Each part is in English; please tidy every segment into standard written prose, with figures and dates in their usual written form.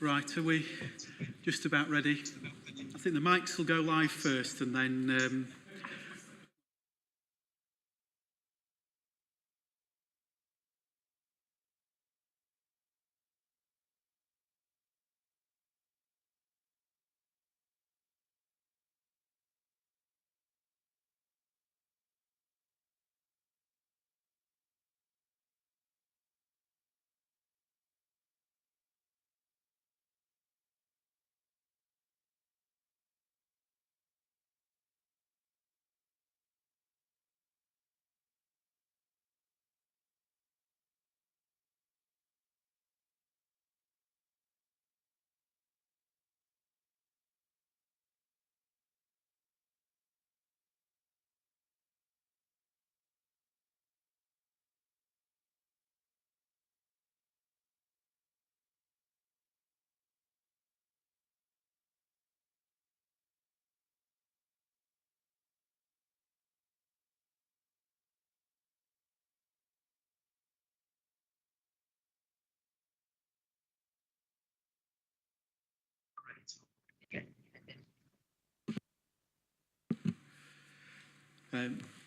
Right, are we just about ready? I think the mics will go live first and then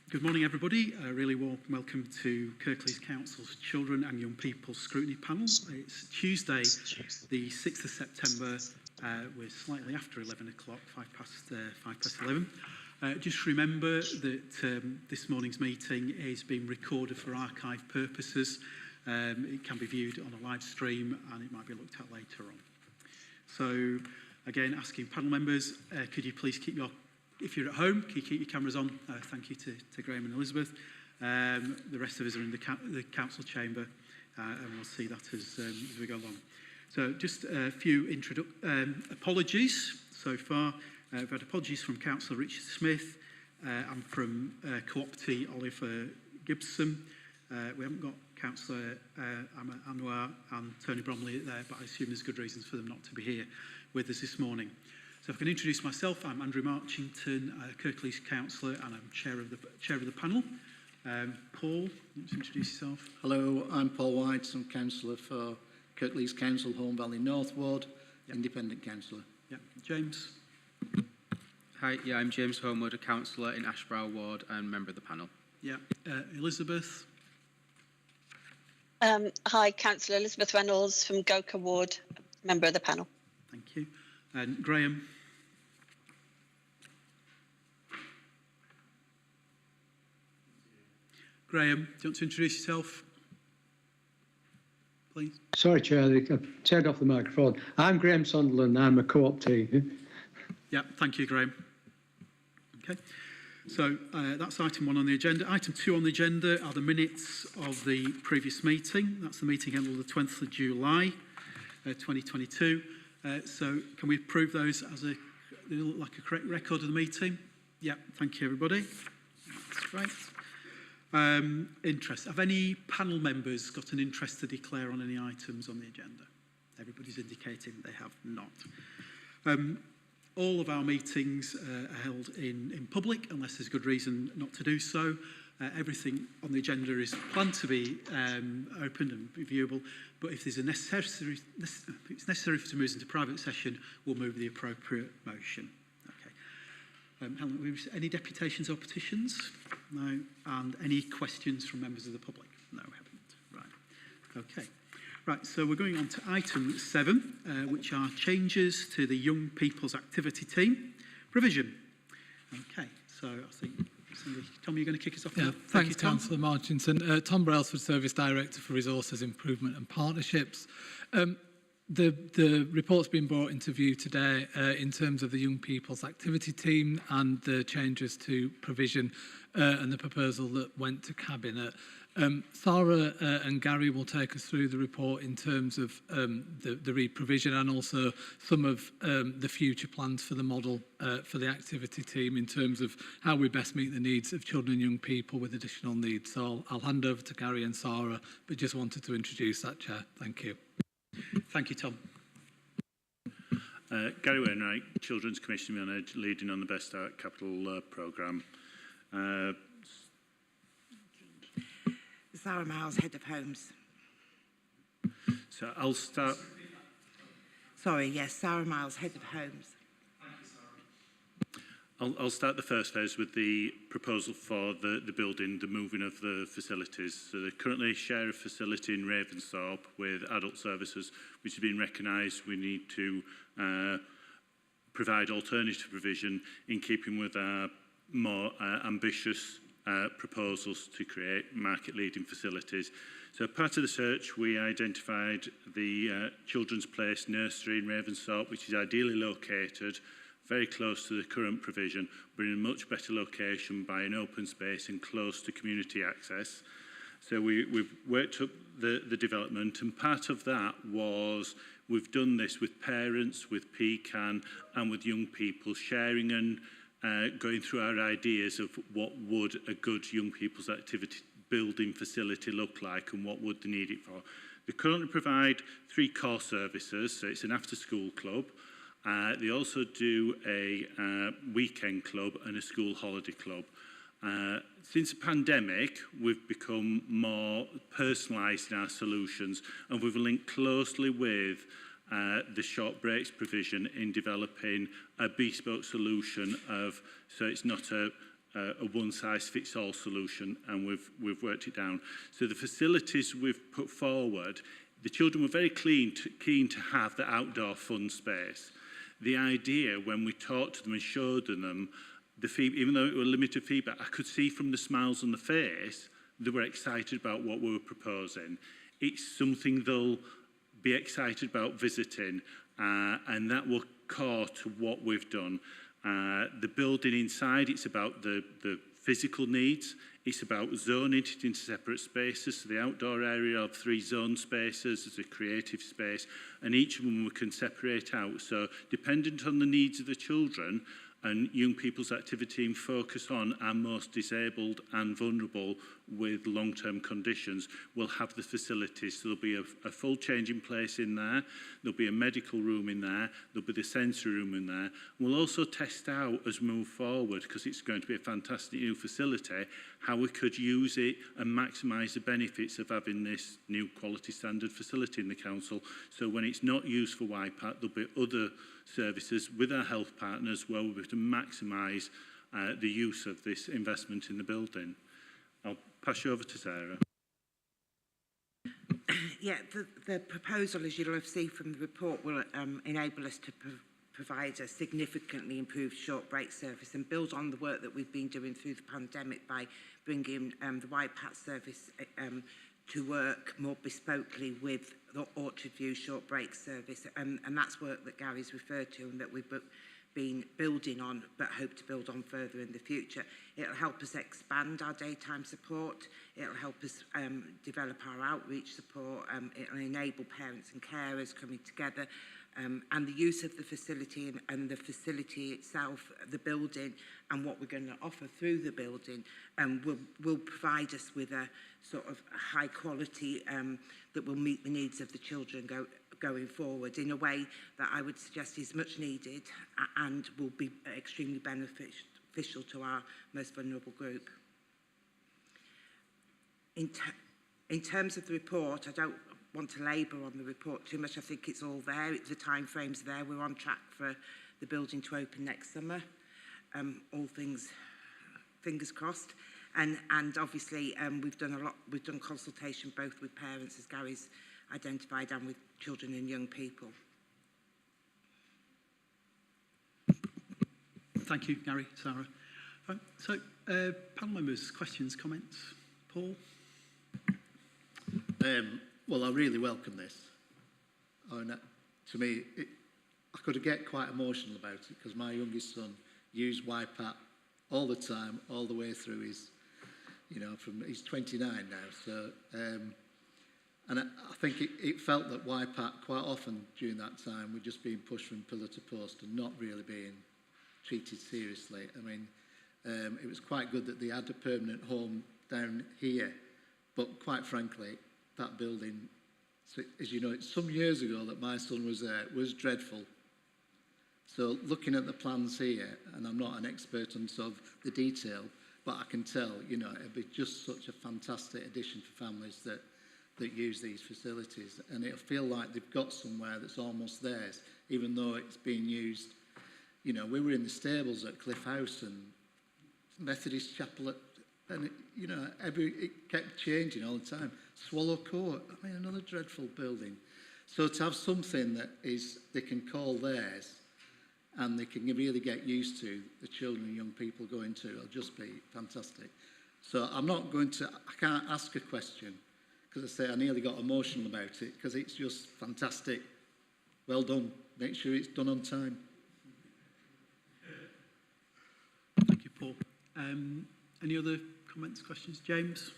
good morning, everybody. A really warm welcome to Kirklees Council's Children and Young People Scrutiny Panel. It's Tuesday, the 6th of September. We're slightly after 11 o'clock, 11. Just remember that this morning's meeting is being recorded for archive purposes. It can be viewed on a live stream and it might be looked at later on. So, again, asking panel members, could you please keep your, if you're at home, can you keep your cameras on? Thank you to Graham and Elizabeth. The rest of us are in the council chamber and we'll see that as we go along. So just a few apologies so far. We've had apologies from Councillor Richard Smith and from Co-optee Oliver Gibson. We haven't got Councillor Anwar and Tony Bromley there, but I assume there's good reasons for them not to be here with us this morning. So if I can introduce myself, I'm Andrew Marchington, Kirklees Councillor, and I'm chair of the panel. Paul, let's introduce yourself. Hello, I'm Paul White, I'm councillor for Kirklees Council, Home Valley North Ward, yep. Independent councillor. Yeah, James. Hi, yeah, I'm James Homewood, a councillor in Ashbrow Ward and member of the panel. Yeah, Elizabeth. Hi, Councillor Elizabeth Reynolds from Goka Ward, member of the panel. Thank you. And Graham. Graham, do you want to introduce yourself, please? Sorry, Chair, I've turned off the microphone. I'm Graham Sunderland, I'm a co-optee. Yeah, thank you, Graham. Okay, so that's item 1 on the agenda. Item 2 on the agenda are the minutes of the previous meeting. That's the meeting held on the 20th of July, 2022. So can we approve those as they look like a correct record of the meeting? Yeah, thank you, everybody. That's great. Interest. Have any panel members got an interest to declare on any items on the agenda? Everybody's indicating they have not. All of our meetings are held in public unless there's good reason not to do so. Everything on the agenda is planned to be open and viewable, but if there's it's necessary to move into private session, we'll move the appropriate motion. Okay. Helen, any deputations or petitions? No. And any questions from members of the public? No, we haven't. Right. Okay. Right, so we're going on to item 7, which are changes to the Young People's Activity Team provision. Okay, so I think Cindy. Tom, you're going to kick us off? Yeah, now? thanks, Thank you, Tom. Councillor Marchinson. Tom Brailsford, Service Director for Resources Improvement and Partnerships. The report's been brought into view today in terms of the Young People's Activity Team and the changes to provision and the proposal that went to Cabinet. Sarah and Gary will take us through the report in terms of the re-provision and also some of the future plans for the model for the activity team in terms of how we best meet the needs of children and young people with additional needs. So I'll hand over to Gary and Sarah, but just wanted to introduce that, Chair. Thank you. Thank you, Tom. Gary Wainwright, Children's Commissioner Manager, leading on the Best Start Capital programme. Sarah Miles, Head of Homes. So I'll start. Sorry, yes, Sarah Miles, Head of Homes. I'll start the first phase with the proposal for the building, the moving of the facilities. So they currently share a facility in Ravensthorpe with adult services, which has been recognised. We need to provide alternative provision in keeping with our more ambitious proposals to create market-leading facilities. So part of the search, we identified the Children's Place nursery in Ravensthorpe, which is ideally located very close to the current provision, but in a much better location by an open space and close to community access. So we've worked up the development, and part of that was we've done this with parents, with PCAN and with young people, sharing and going through our ideas of what would a good young people's activity building facility look like and what would they need it for. They currently provide 3 core services, so it's an after-school club. They also do a weekend club and a school holiday club. Since the pandemic, we've become more personalised in our solutions, and we've linked closely with the short breaks provision in developing a bespoke solution so it's not a one-size-fits-all solution, and we've worked it down. So the facilities we've put forward, the children were very keen to have the outdoor fun space. The idea, when we talked to them and showed them, even though it was limited feedback, I could see from the smiles on the face, they were excited about what we were proposing. It's something they'll be excited about visiting, and that will core to what we've done. The building inside, it's about the physical needs. It's about zoning it into separate spaces. So the outdoor area of 3 zone spaces is a creative space, and each of them we can separate out. So dependent on the needs of the children and young people's activity and focus on our most disabled and vulnerable with long-term conditions, we'll have the facilities. So there'll be a full changing place in there, there'll be a medical room in there, there'll be the sensory room in there. We'll also test out as we move forward, because it's going to be a fantastic new facility, how we could use it and maximise the benefits of having this new quality standard facility in the council. So when it's not used for YPAT, there'll be other services with our health partners where we'll be able to maximise the use of this investment in the building. I'll pass you over to Sarah. Yeah, the proposal, as you'll have seen from the report, will enable us to provide a significantly improved short break service and build on the work that we've been doing through the pandemic by bringing the YPAT service to work more bespokely with the Orchard View short break service. And that's work that Gary's referred to and that we've been building on, but hope to build on further in the future. It'll help us expand our daytime support. It'll help us develop our outreach support. It'll enable parents and carers coming together. And the use of the facility and the facility itself, the building, and what we're going to offer through the building will provide us with a sort of high quality that will meet the needs of the children going forward in a way that I would suggest is much needed and will be extremely beneficial to our most vulnerable group. In terms of the report, I don't want to labour on the report too much. I think it's all there. The time frame's there. We're on track for the building to open next summer. All things, fingers crossed. And obviously we've done a lot. We've done consultation both with parents, as Gary's identified, and with children and young people. Thank you, Gary, Sarah. So Panel members, questions, comments? Paul? Well, I really welcome this. And to me, I could get quite emotional about it because my youngest son used YPAT all the time, all the way through his, he's 29 now. So, and I think it felt that YPAT quite often during that time were just being pushed from pillar to post and not really being treated seriously. I mean, it was quite good that they had a permanent home down here, but quite frankly, that building, so as you know, it's some years ago that my son was there, was dreadful. So looking at the plans here, and I'm not an expert on sort of the detail, but I can tell, it'd be just such a fantastic addition for families that use these facilities. And it'll feel like they've got somewhere that's almost theirs, even though it's being used. We were in the stables at Cliff House and Methodist Chapel, and it kept changing all the time. Swallow Court, I mean, another dreadful building. So to have something that they can call theirs, and they can really get used to, the children and young people going to, it'll just be fantastic. So I can't ask a question, because I say I nearly got emotional about it, because it's just fantastic. Well done. Make sure it's done on time. Thank you, Paul. Any other comments, questions? James?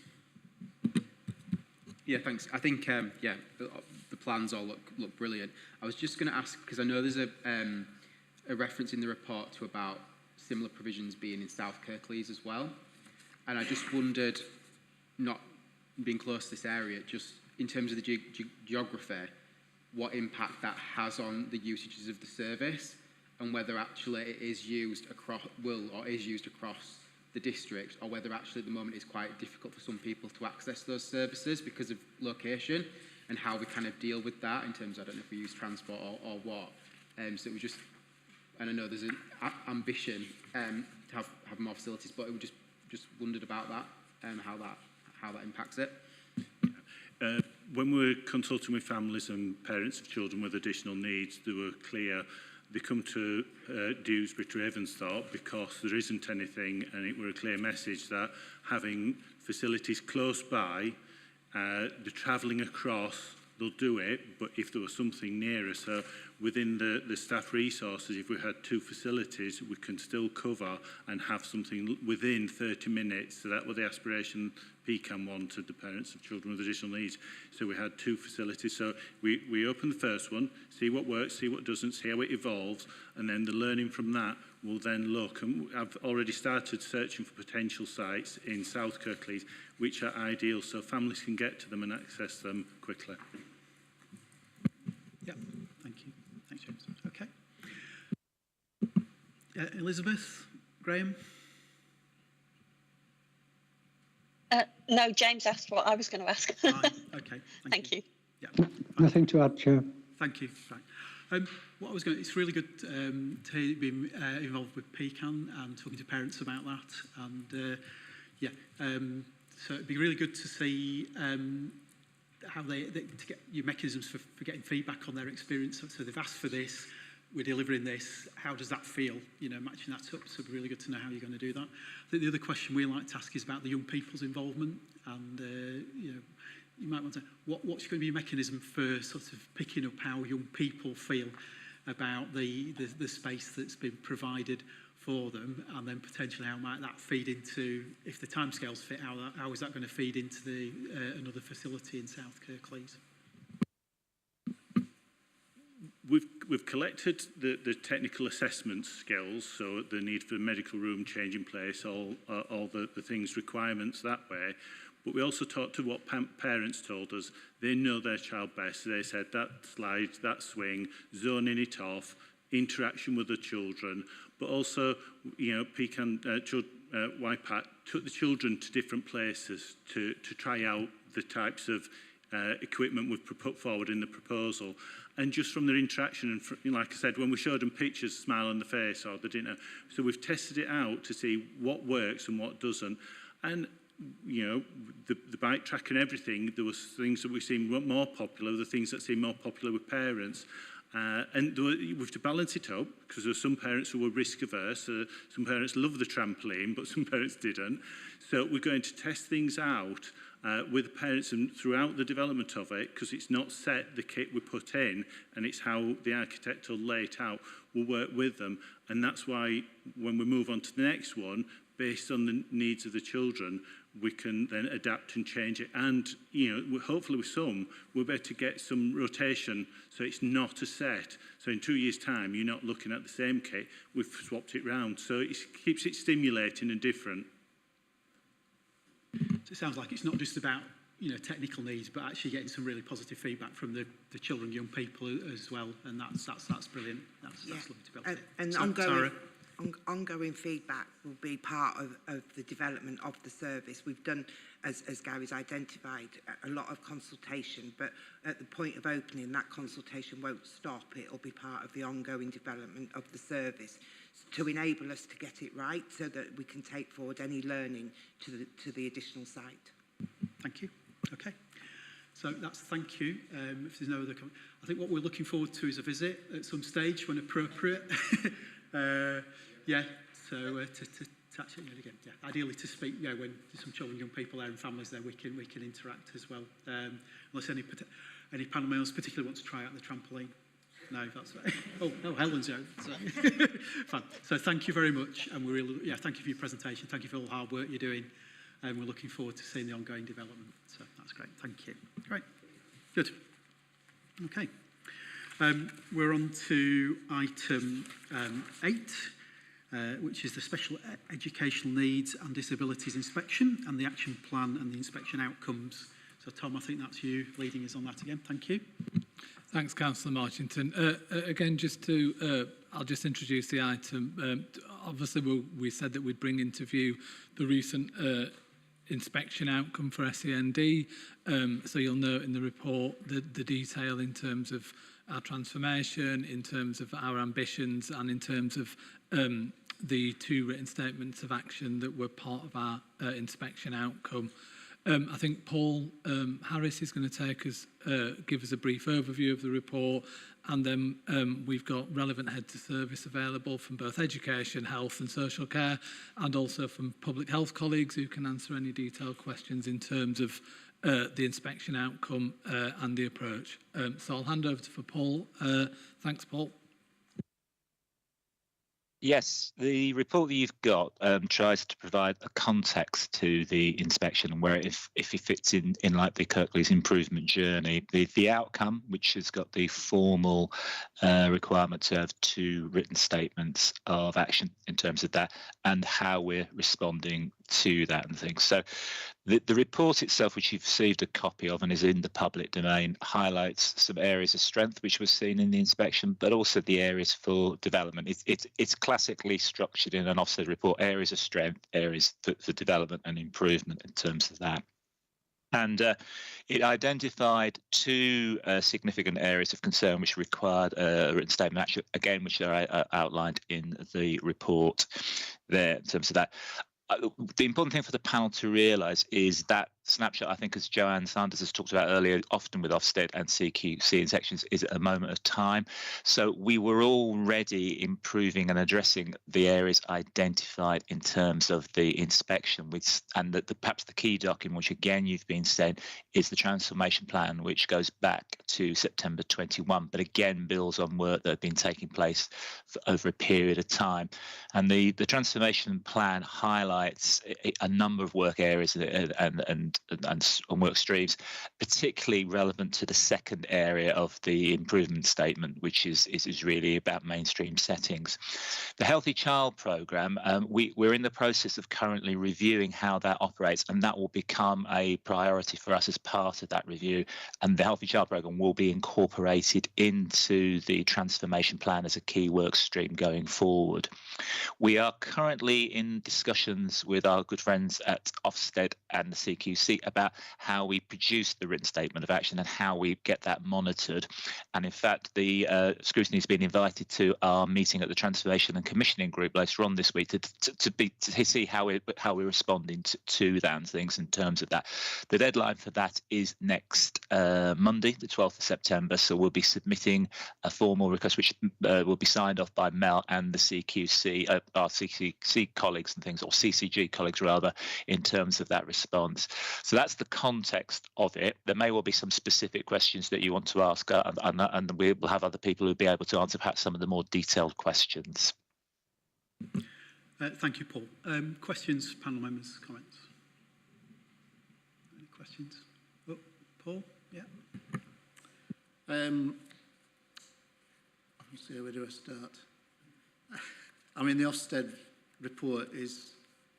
Yeah, thanks. I think, the plans all look brilliant. I was just going to ask, because I know there's a reference in the report to about similar provisions being in South Kirklees as well. And I just wondered, not being close to this area, just in terms of the geography, what impact that has on the usages of the service, and whether actually it is used across the district, or whether actually at the moment it's quite difficult for some people to access those services because of location, and how we kind of deal with that in terms of, I don't know if we use transport or what. So it was just, and I know there's an ambition to have more facilities, but we just wondered about that and how that impacts it. When we were consulting with families and parents of children with additional needs, they were clear. They come to Dewsbury to Ravensthorpe because there isn't anything, and it were a clear message that having facilities close by, the travelling across, they'll do it, but if there was something nearer, so within the staff resources, if we had 2 facilities, we can still cover and have something within 30 minutes. So that was the aspiration PCAN wanted, the parents of children with additional needs. So we had 2 facilities. So we open the first one, see what works, see what doesn't, see how it evolves, and then the learning from that will then look. And I've already started searching for potential sites in South Kirklees, which are ideal, so families can get to them and access them quickly. Yeah, thank you. Thanks, James. Okay. Elizabeth, Graham? No, James asked what I was going to ask. Right, okay. Thank you. Yeah. Nothing to add, Chair. Thank you. Right. It's really good to hear you being involved with PCAN and talking to parents about that. And so it'd be really good to see how to get your mechanisms for getting feedback on their experience. So they've asked for this, we're delivering this. How does that feel? Matching that up. So it'd be really good to know how you're going to do that. I think the other question we like to ask is about the young people's involvement, and you might want to, what's going to be a mechanism for sort of picking up how young people feel about the space that's been provided for them, and then potentially how might that feed into, if the timescales fit, how is that going to feed into another facility in South Kirklees? We've collected the technical assessment skills, so the need for a medical room change in place, all the things, requirements that way. But we also talked to what parents told us. They know their child best. So they said that slide, that swing, zoning it off, interaction with the children, but also, PCAN, YPAT took the children to different places to try out the types of equipment we've put forward in the proposal. And just from their interaction, and like I said, when we showed them pictures, smile on the face, or they didn't know. So we've tested it out to see what works and what doesn't. And, the bike track and everything, there was things that we seen more popular, the things that seem more popular with parents. And we have to balance it up because there are some parents who were risk averse. Some parents love the trampoline, but some parents didn't. So we're going to test things out with the parents and throughout the development of it, because it's not set the kit we put in, and it's how the architect will lay it out. We'll work with them, and that's why when we move on to the next one, based on the needs of the children, we can then adapt and change it. And, you know, hopefully with some, we'll be able to get some rotation so it's not a set. So in 2 years' time, you're not looking at the same kit. We've swapped it round. So it keeps it stimulating and different. So it sounds like it's not just about, you know, technical needs, but actually getting some really positive feedback from the children, young people as well. And that's brilliant. That's lovely to be able to. And so, ongoing feedback will be part of the development of the service. We've done, as Gary's identified, a lot of consultation, but at the point of opening, that consultation won't stop. It'll be part of the ongoing development of the service to enable us to get it right so that we can take forward any learning to the additional site. Thank you. Okay. So that's thank you. If there's no other comment, I think what we're looking forward to is a visit at some stage when appropriate. Yeah, so to actually, again, yeah, ideally to speak, yeah, when there's some children, young people there and families there, we can interact as well. Unless any panel members particularly want to try out the trampoline. No, that's right. Oh, Helen's out. Fine. So thank you very much, and thank you for your presentation. Thank you for all the hard work you're doing, and we're looking forward to seeing the ongoing development. So that's great. Thank you. Great. Good. Okay. We're on to item 8. Which is the Special Educational Needs and Disabilities Inspection and the Action Plan and the Inspection Outcomes. So Tom, I think that's you leading us on that again. Thank you. Thanks, Councillor Marchington. Again, I'll just introduce the item. Obviously, we said that we'd bring into view the recent inspection outcome for SEND. So you'll note in the report the detail in terms of our transformation, in terms of our ambitions, and in terms of the 2 written statements of action that were part of our inspection outcome. I think Paul Harris is going to give us a brief overview of the report, and then we've got relevant heads of service available from both education, health and social care, and also from public health colleagues who can answer any detailed questions in terms of the inspection outcome and the approach. So I'll hand over to Paul. Thanks, Paul. Yes, the report that you've got tries to provide a context to the inspection and where if it fits in like the Kirklees improvement journey. The outcome, which has got the formal requirement to have 2 written statements of action in terms of that, and how we're responding to that and things. So the report itself, which you've received a copy of and is in the public domain, highlights some areas of strength which was seen in the inspection, but also the areas for development. It's classically structured in an Ofsted report: areas of strength, areas for development and improvement in terms of that. And it identified 2 significant areas of concern which required a written statement, actually, again, which are outlined in the report there in terms of that. The important thing for the panel to realise is that snapshot, I think, as Joanne Sanders has talked about earlier, often with Ofsted and CQC inspections, is at a moment of time. So we were already improving and addressing the areas identified in terms of the inspection, and perhaps the key document, which again you've been sent, is the transformation plan, which goes back to September 21, but again builds on work that had been taking place for over a period of time. And the transformation plan highlights a number of work areas and work streams, particularly relevant to the second area of the improvement statement, which is really about mainstream settings. The Healthy Child Programme, we're in the process of currently reviewing how that operates, and that will become a priority for us as part of that review. And the Healthy Child Programme will be incorporated into the transformation plan as a key work stream going forward. We are currently in discussions with our good friends at Ofsted and the CQC CQC about how we produce the written statement of action and how we get that monitored. And in fact, the Scrutiny has been invited to our meeting at the Transformation and Commissioning Group later on this week to see how we're responding to that and things in terms of that. The deadline for that is next Monday, the 12th of September. So we'll be submitting a formal request, which will be signed off by Mel and the CQC, our CQC colleagues and things, or CCG colleagues rather, in terms of that response. So that's the context of it. There may well be some specific questions that you want to ask, and we will have other people who will be able to answer perhaps some of the more detailed questions. Thank you, Paul. Questions, panel members, comments? Any questions? Oh, Paul? Yeah. Let me see, where do I start? I mean, the Ofsted report is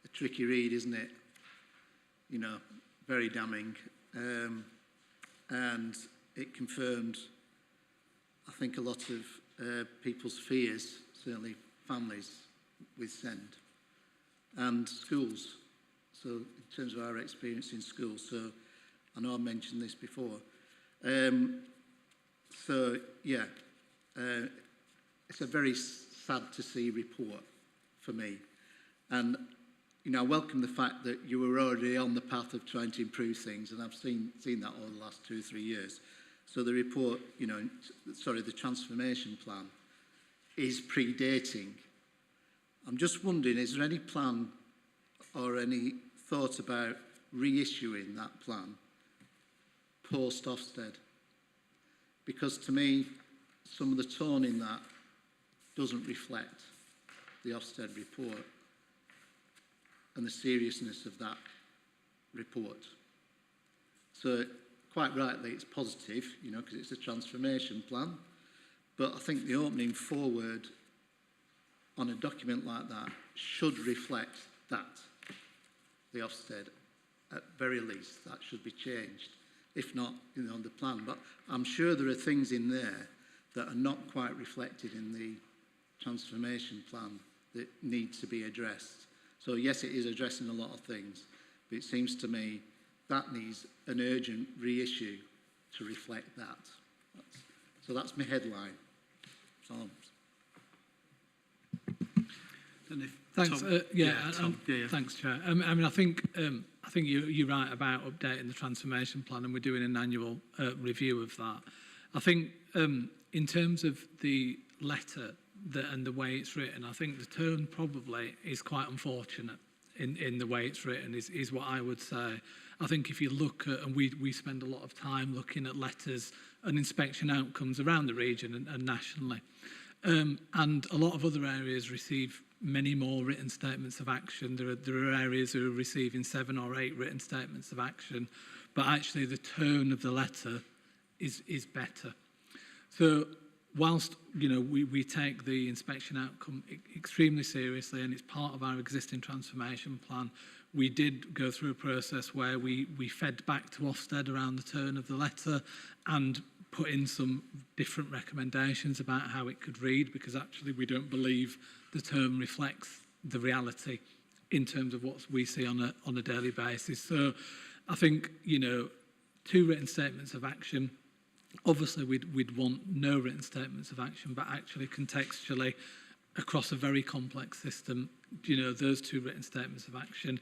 a tricky read, isn't it? You know, very damning. And it confirmed, I think, a lot of people's fears, certainly families with SEND and schools. So in terms of our experience in schools, so I know I mentioned this before. So yeah, it's a very sad to see report for me. And you know, I welcome the fact that you were already on the path of trying to improve things, and I've seen that over the last 2 or 3 years. So the report, you know, sorry, the transformation plan is predating. I'm just wondering, is there any plan or any thought about reissuing that plan post Ofsted? Because to me, some of the tone in that doesn't reflect the Ofsted report and the seriousness of that report. So quite rightly, it's positive, you know, because it's a transformation plan. But I think the opening forward on a document like that should reflect that, the Ofsted, at very least. That should be changed, if not, you know, the plan. But I'm sure there are things in there that are not quite reflected in the transformation plan that need to be addressed. So yes, it is addressing a lot of things, but it seems to me that needs an urgent reissue to reflect that. So that's my headline. So, thanks. Tom, yeah. Thanks, Chair. I mean, I think you're right about updating the transformation plan, and we're doing an annual review of that. I think in terms of the letter and the way it's written, I think the tone probably is quite unfortunate in the way it's written, is what I would say. I think if you look at, and we spend a lot of time looking at letters and inspection outcomes around the region and nationally, and a lot of other areas receive many more written statements of action. There are areas who are receiving 7 or 8 written statements of action, but actually the tone of the letter is better. So whilst, you know, we take the inspection outcome extremely seriously, and it's part of our existing transformation plan, we did go through a process where we fed back to Ofsted around the tone of the letter and put in some different recommendations about how it could read, because actually we don't believe the term reflects the reality in terms of what we see on a daily basis. So I think, you know, 2 written statements of action. Obviously, we'd want no written statements of action, but actually contextually across a very complex system, you know, those 2 written statements of action,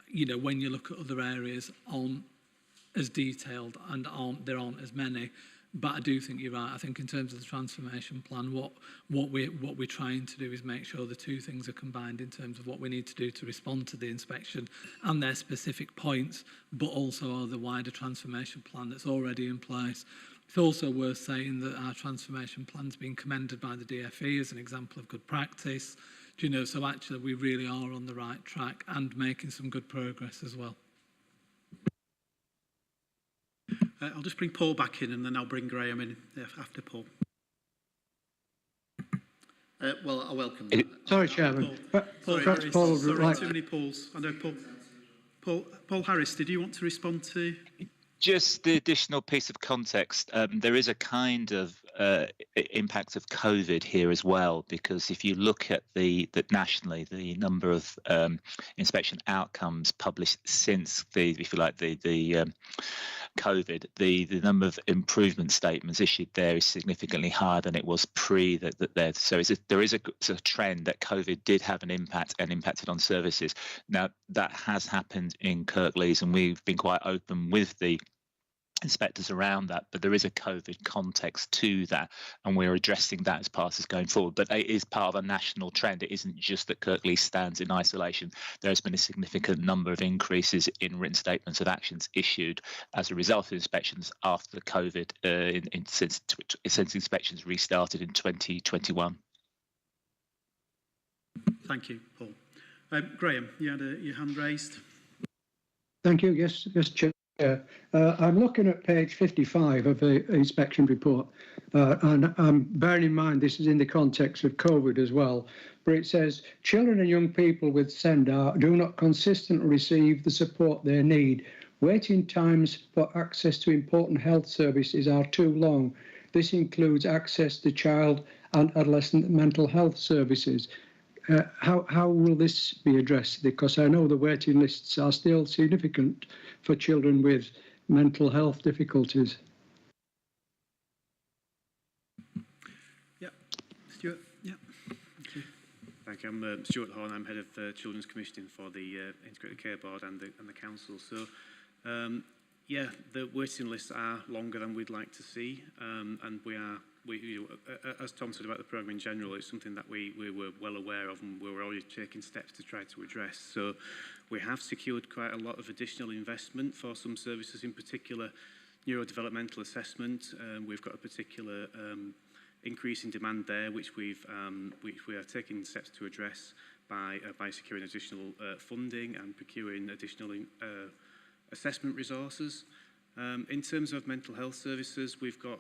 you know, when you look at other areas, aren't as detailed and there aren't as many. But I do think you're right. I think in terms of the transformation plan, what we're trying to do is make sure the 2 things are combined in terms of what we need to do to respond to the inspection and their specific points, but also the wider transformation plan that's already in place. It's also worth saying that our transformation plan's been commended by the DFE as an example of good practice. Do you know, so actually we really are on the right track and making some good progress as well. I'll just bring Paul back in, and then I'll bring Graham in after Paul. Well, I welcome that. Sorry, Chairman. Perhaps Paul would like... Too many Pauls. I know Paul Harris, did you want to respond to... Just the additional piece of context, there is a kind of impact of COVID here as well, because if you look at that nationally, the number of inspection outcomes published since the COVID, the number of improvement statements issued there is significantly higher than it was pre that. So there is a trend that COVID did have an impact and impacted on services. Now that has happened in Kirklees, and we've been quite open with the inspectors around that, but there is a COVID context to that, and we're addressing that as part of going forward. But it is part of a national trend. It isn't just that Kirklees stands in isolation. There's been a significant number of increases in written statements of actions issued as a result of inspections after the COVID, since inspections restarted in 2021. Thank you, Paul. Graham, you had your hand raised. Thank you. Yes, Chair. I'm looking at page 55 of the inspection report, and I'm bearing in mind this is in the context of COVID as well, but it says children and young people with SEND do not consistently receive the support they need. Waiting times for access to important health services are too long. This includes access to child and adolescent mental health services. How will this be addressed? Because I know the waiting lists are still significant for children with mental health difficulties. Yeah, Stuart. Yeah. Thank you. Thank you. I'm Stuart Horn. I'm head of Children's Commissioning for the Integrated Care Board and the Council. So, yeah, the waiting lists are longer than we'd like to see, and as Tom said about the programme in general, it's something that we were well aware of, and we were already taking steps to try to address. So we have secured quite a lot of additional investment for some services, in particular neurodevelopmental assessment. We've got a particular increase in demand there, which we are taking steps to address by securing additional funding and procuring additional assessment resources. In terms of mental health services, we've got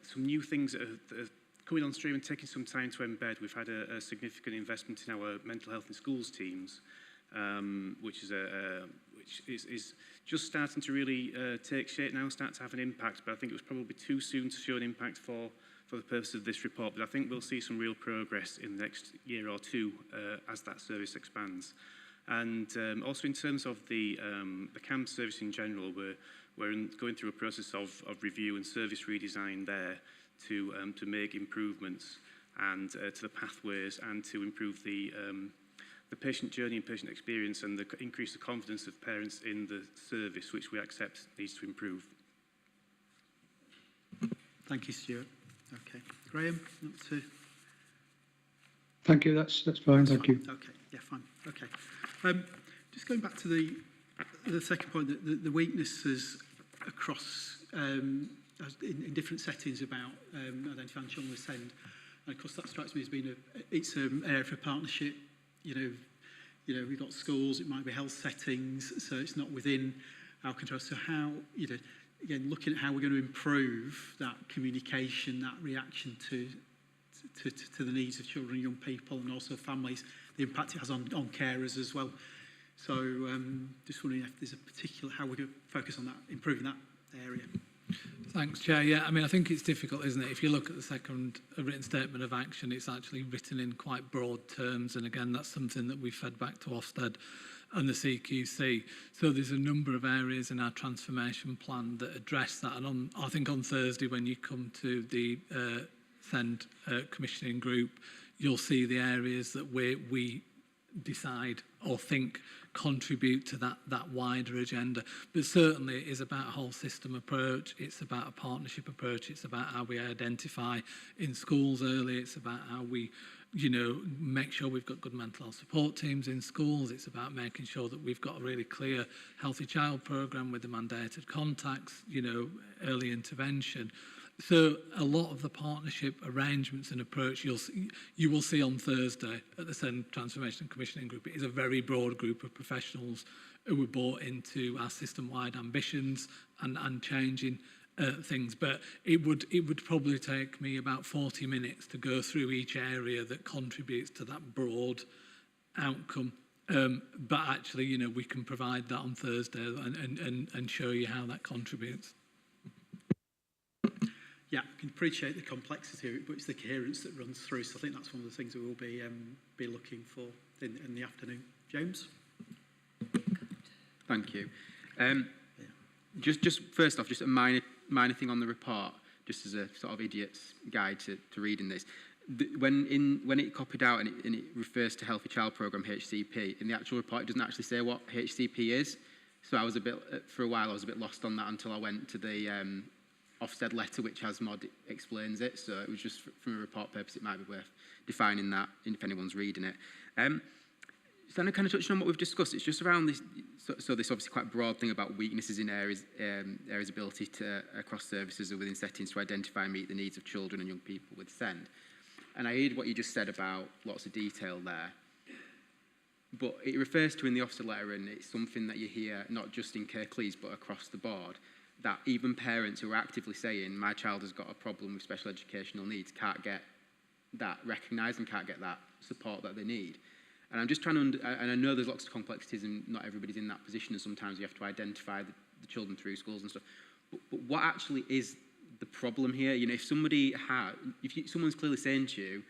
some new things that are coming on stream and taking some time to embed. We've had a significant investment in our mental health in schools teams, which is just starting to really take shape now, start to have an impact. But I think it was probably too soon to show an impact for the purpose of this report. But I think we'll see some real progress in the next year or two as that service expands. And also in terms of the CAM service in general, we're going through a process of review and service redesign there to make improvements and to the pathways, and to improve the patient journey and patient experience, and increase the confidence of parents in the service, which we accept needs to improve. Thank you, Stuart. Okay, Graham, not to. Thank you. That's fine. Thank you. Okay. Yeah, fine. Okay. Just going back to the second point, the weaknesses across in different settings about identifying children with SEND, and of course that strikes me as being it's an area for partnership. You know, we've got schools, it might be health settings, so it's not within our control. So how, again, looking at how we're going to improve that communication, that reaction to the needs of children and young people, and also families, the impact it has on carers as well. So just wondering if there's a particular, how we're going to focus on that, improving that area. Thanks, Chair. Yeah, I mean, I think it's difficult, isn't it? If you look at the second written statement of action, it's actually written in quite broad terms. And again, that's something that we fed back to Ofsted and the CQC. So there's a number of areas in our transformation plan that address that. And I think on Thursday, when you come to the SEND commissioning group, you'll see the areas that we decide or think contribute to that wider agenda. But certainly it is about a whole system approach, it's about a partnership approach, it's about how we identify in schools early, it's about how we make sure we've got good mental health support teams in schools, it's about making sure that we've got a really clear healthy child programme with the mandated contacts, early intervention. So a lot of the partnership arrangements and approach you will see on Thursday at the SEND Transformation and Commissioning Group. It is a very broad group of professionals who were bought into our system-wide ambitions and changing things. But it would probably take me about 40 minutes to go through each area that contributes to that broad outcome But actually, you know, we can provide that on Thursday and show you how that contributes. Yeah, I can appreciate the complexity of it, but it's the coherence that runs through. So I think that's one of the things we will be looking for in the afternoon. James? Thank you. Just first off, just a minor thing on the report, just as a sort of idiot's guide to reading this. When it copied out and it refers to Healthy Child Programme HCP, in the actual report it doesn't actually say what HCP is. So I was for a while I was a bit lost on that until I went to the Ofsted letter, which has more explains it. So it was just from a report purpose, it might be worth defining that if anyone's reading it. So kind of touching on what we've discussed, it's just around this. So this obviously quite broad thing about weaknesses in areas ability to across services or within settings to identify and meet the needs of children and young people with SEND. And I heard what you just said about lots of detail there. But it refers to in the Ofsted letter, and it's something that you hear not just in Kirklees but across the board, that even parents who are actively saying my child has got a problem with special educational needs can't get that recognised and can't get that support that they need. And I'm just trying to, and I know there's lots of complexities and not everybody's in that position, and sometimes you have to identify the children through schools and stuff. But what actually is the problem here? You know, if someone's clearly saying to you,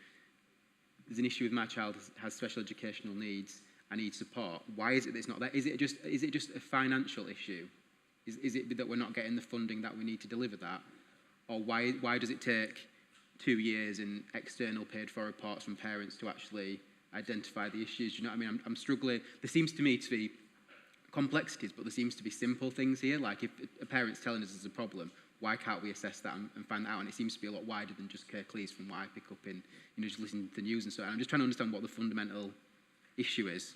there's an issue with my child has special educational needs, I need support, why is it that it's not there? Is it just a financial issue? Is it that we're not getting the funding that we need to deliver that? Or why does it take 2 years in external paid for reports from parents to actually identify the issues? You know what I mean? I'm struggling. There seems to me to be complexities, but there seems to be simple things here. Like if a parent's telling us there's a problem, why can't we assess that and find that out? And it seems to be a lot wider than just Kirklees from what I pick up in, you know, just listening to the news and so on. I'm just trying to understand what the fundamental issue is.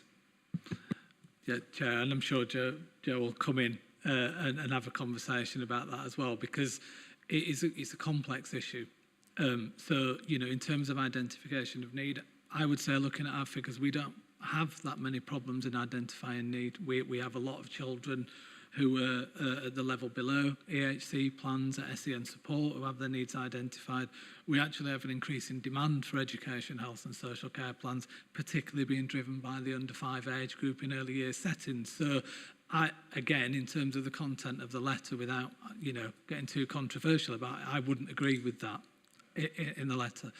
Yeah, Chair, and I'm sure Joe will come in and have a conversation about that as well, because it's a complex issue. So, you know, in terms of identification of need, I would say looking at our figures, we don't have that many problems in identifying need. We have a lot of children who are at the level below EHC plans at SEN support who have their needs identified. We actually have an increase in demand for education, health and social care plans, particularly being driven by the under 5 age group in early years settings. So again, in terms of the content of the letter, without, you know, getting too controversial about it, I wouldn't agree with that in the letter.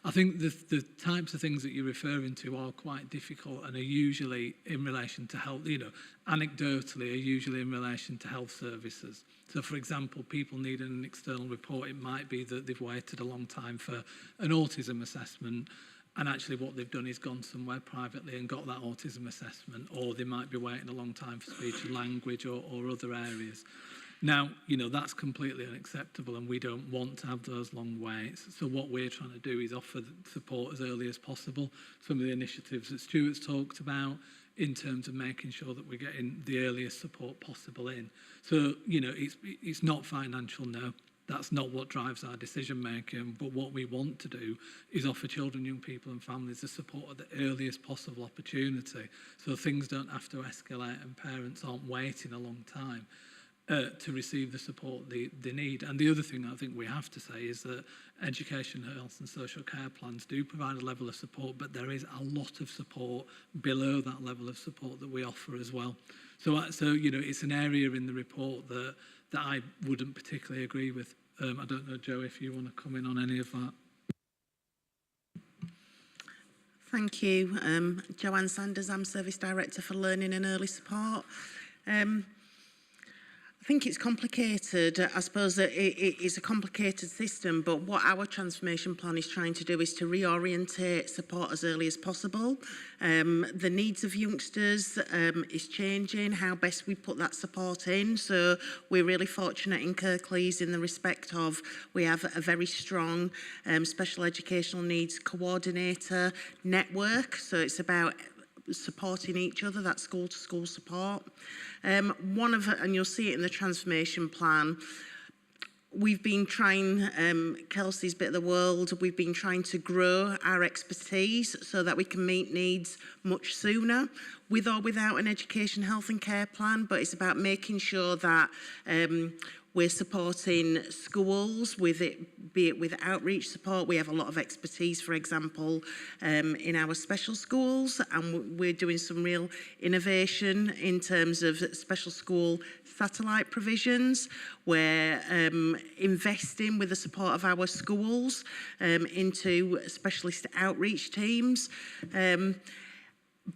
I think the types of things that you're referring to are quite difficult and are usually in relation to health, you know, anecdotally are usually in relation to health services. So for example, people need an external report. It might be that they've waited a long time for an autism assessment, and actually what they've done is gone somewhere privately and got that autism assessment, or they might be waiting a long time for speech and language or other areas. Now, you know, that's completely unacceptable and we don't want to have those long waits. So what we're trying to do is offer support as early as possible. Some of the initiatives that Stuart's talked about in terms of making sure that we're getting the earliest support possible in. So, you know, it's not financial, no. That's not what drives our decision making, but what we want to do is offer children, young people and families the support at the earliest possible opportunity, so things don't have to escalate and parents aren't waiting a long time to receive the support they need. And the other thing I think we have to say is that education, health and social care plans do provide a level of support, but there is a lot of support below that level of support that we offer as well. So you know, it's an area in the report that I wouldn't particularly agree with. I don't know, Joe, if you want to come in on any of that. Thank you. Joanne Sanders, I'm Service Director for Learning and Early Support. I think it's complicated. I suppose that it is a complicated system, but what our transformation plan is trying to do is to reorientate support as early as possible. The needs of youngsters is changing, how best we put that support in. So we're really fortunate in Kirklees in the respect of we have a very strong special educational needs coordinator network. So it's about supporting each other, that school-to-school support. And you'll see it in the transformation plan, we've been trying, Kelsey's bit of the world, we've been trying to grow our expertise so that we can meet needs much sooner, with or without an education, health and care plan, but it's about making sure that we're supporting schools with it be it with outreach support. We have a lot of expertise, for example, in our special schools, and we're doing some real innovation in terms of special school satellite provisions. We're investing with the support of our schools into specialist outreach teams.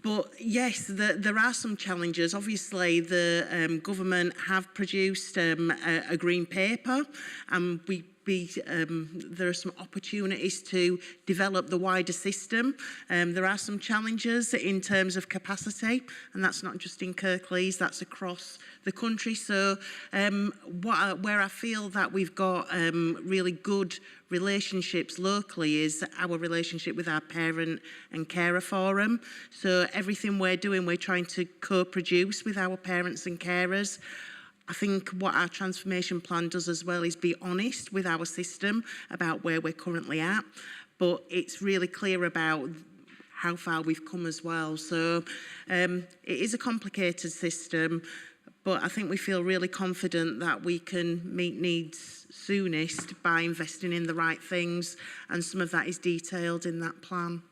But yes, there are some challenges. Obviously, the government have produced a green paper, and there are some opportunities to develop the wider system. There are some challenges in terms of capacity, and that's not just in Kirklees, that's across the country. So where I feel that we've got really good relationships locally is our relationship with our parent and carer forum. So everything we're doing, we're trying to co-produce with our parents and carers. I think what our transformation plan does as well is be honest with our system about where we're currently at, but it's really clear about how far we've come as well. So it is a complicated system, but I think we feel really confident that we can meet needs soonest by investing in the right things, and some of that is detailed in that plan.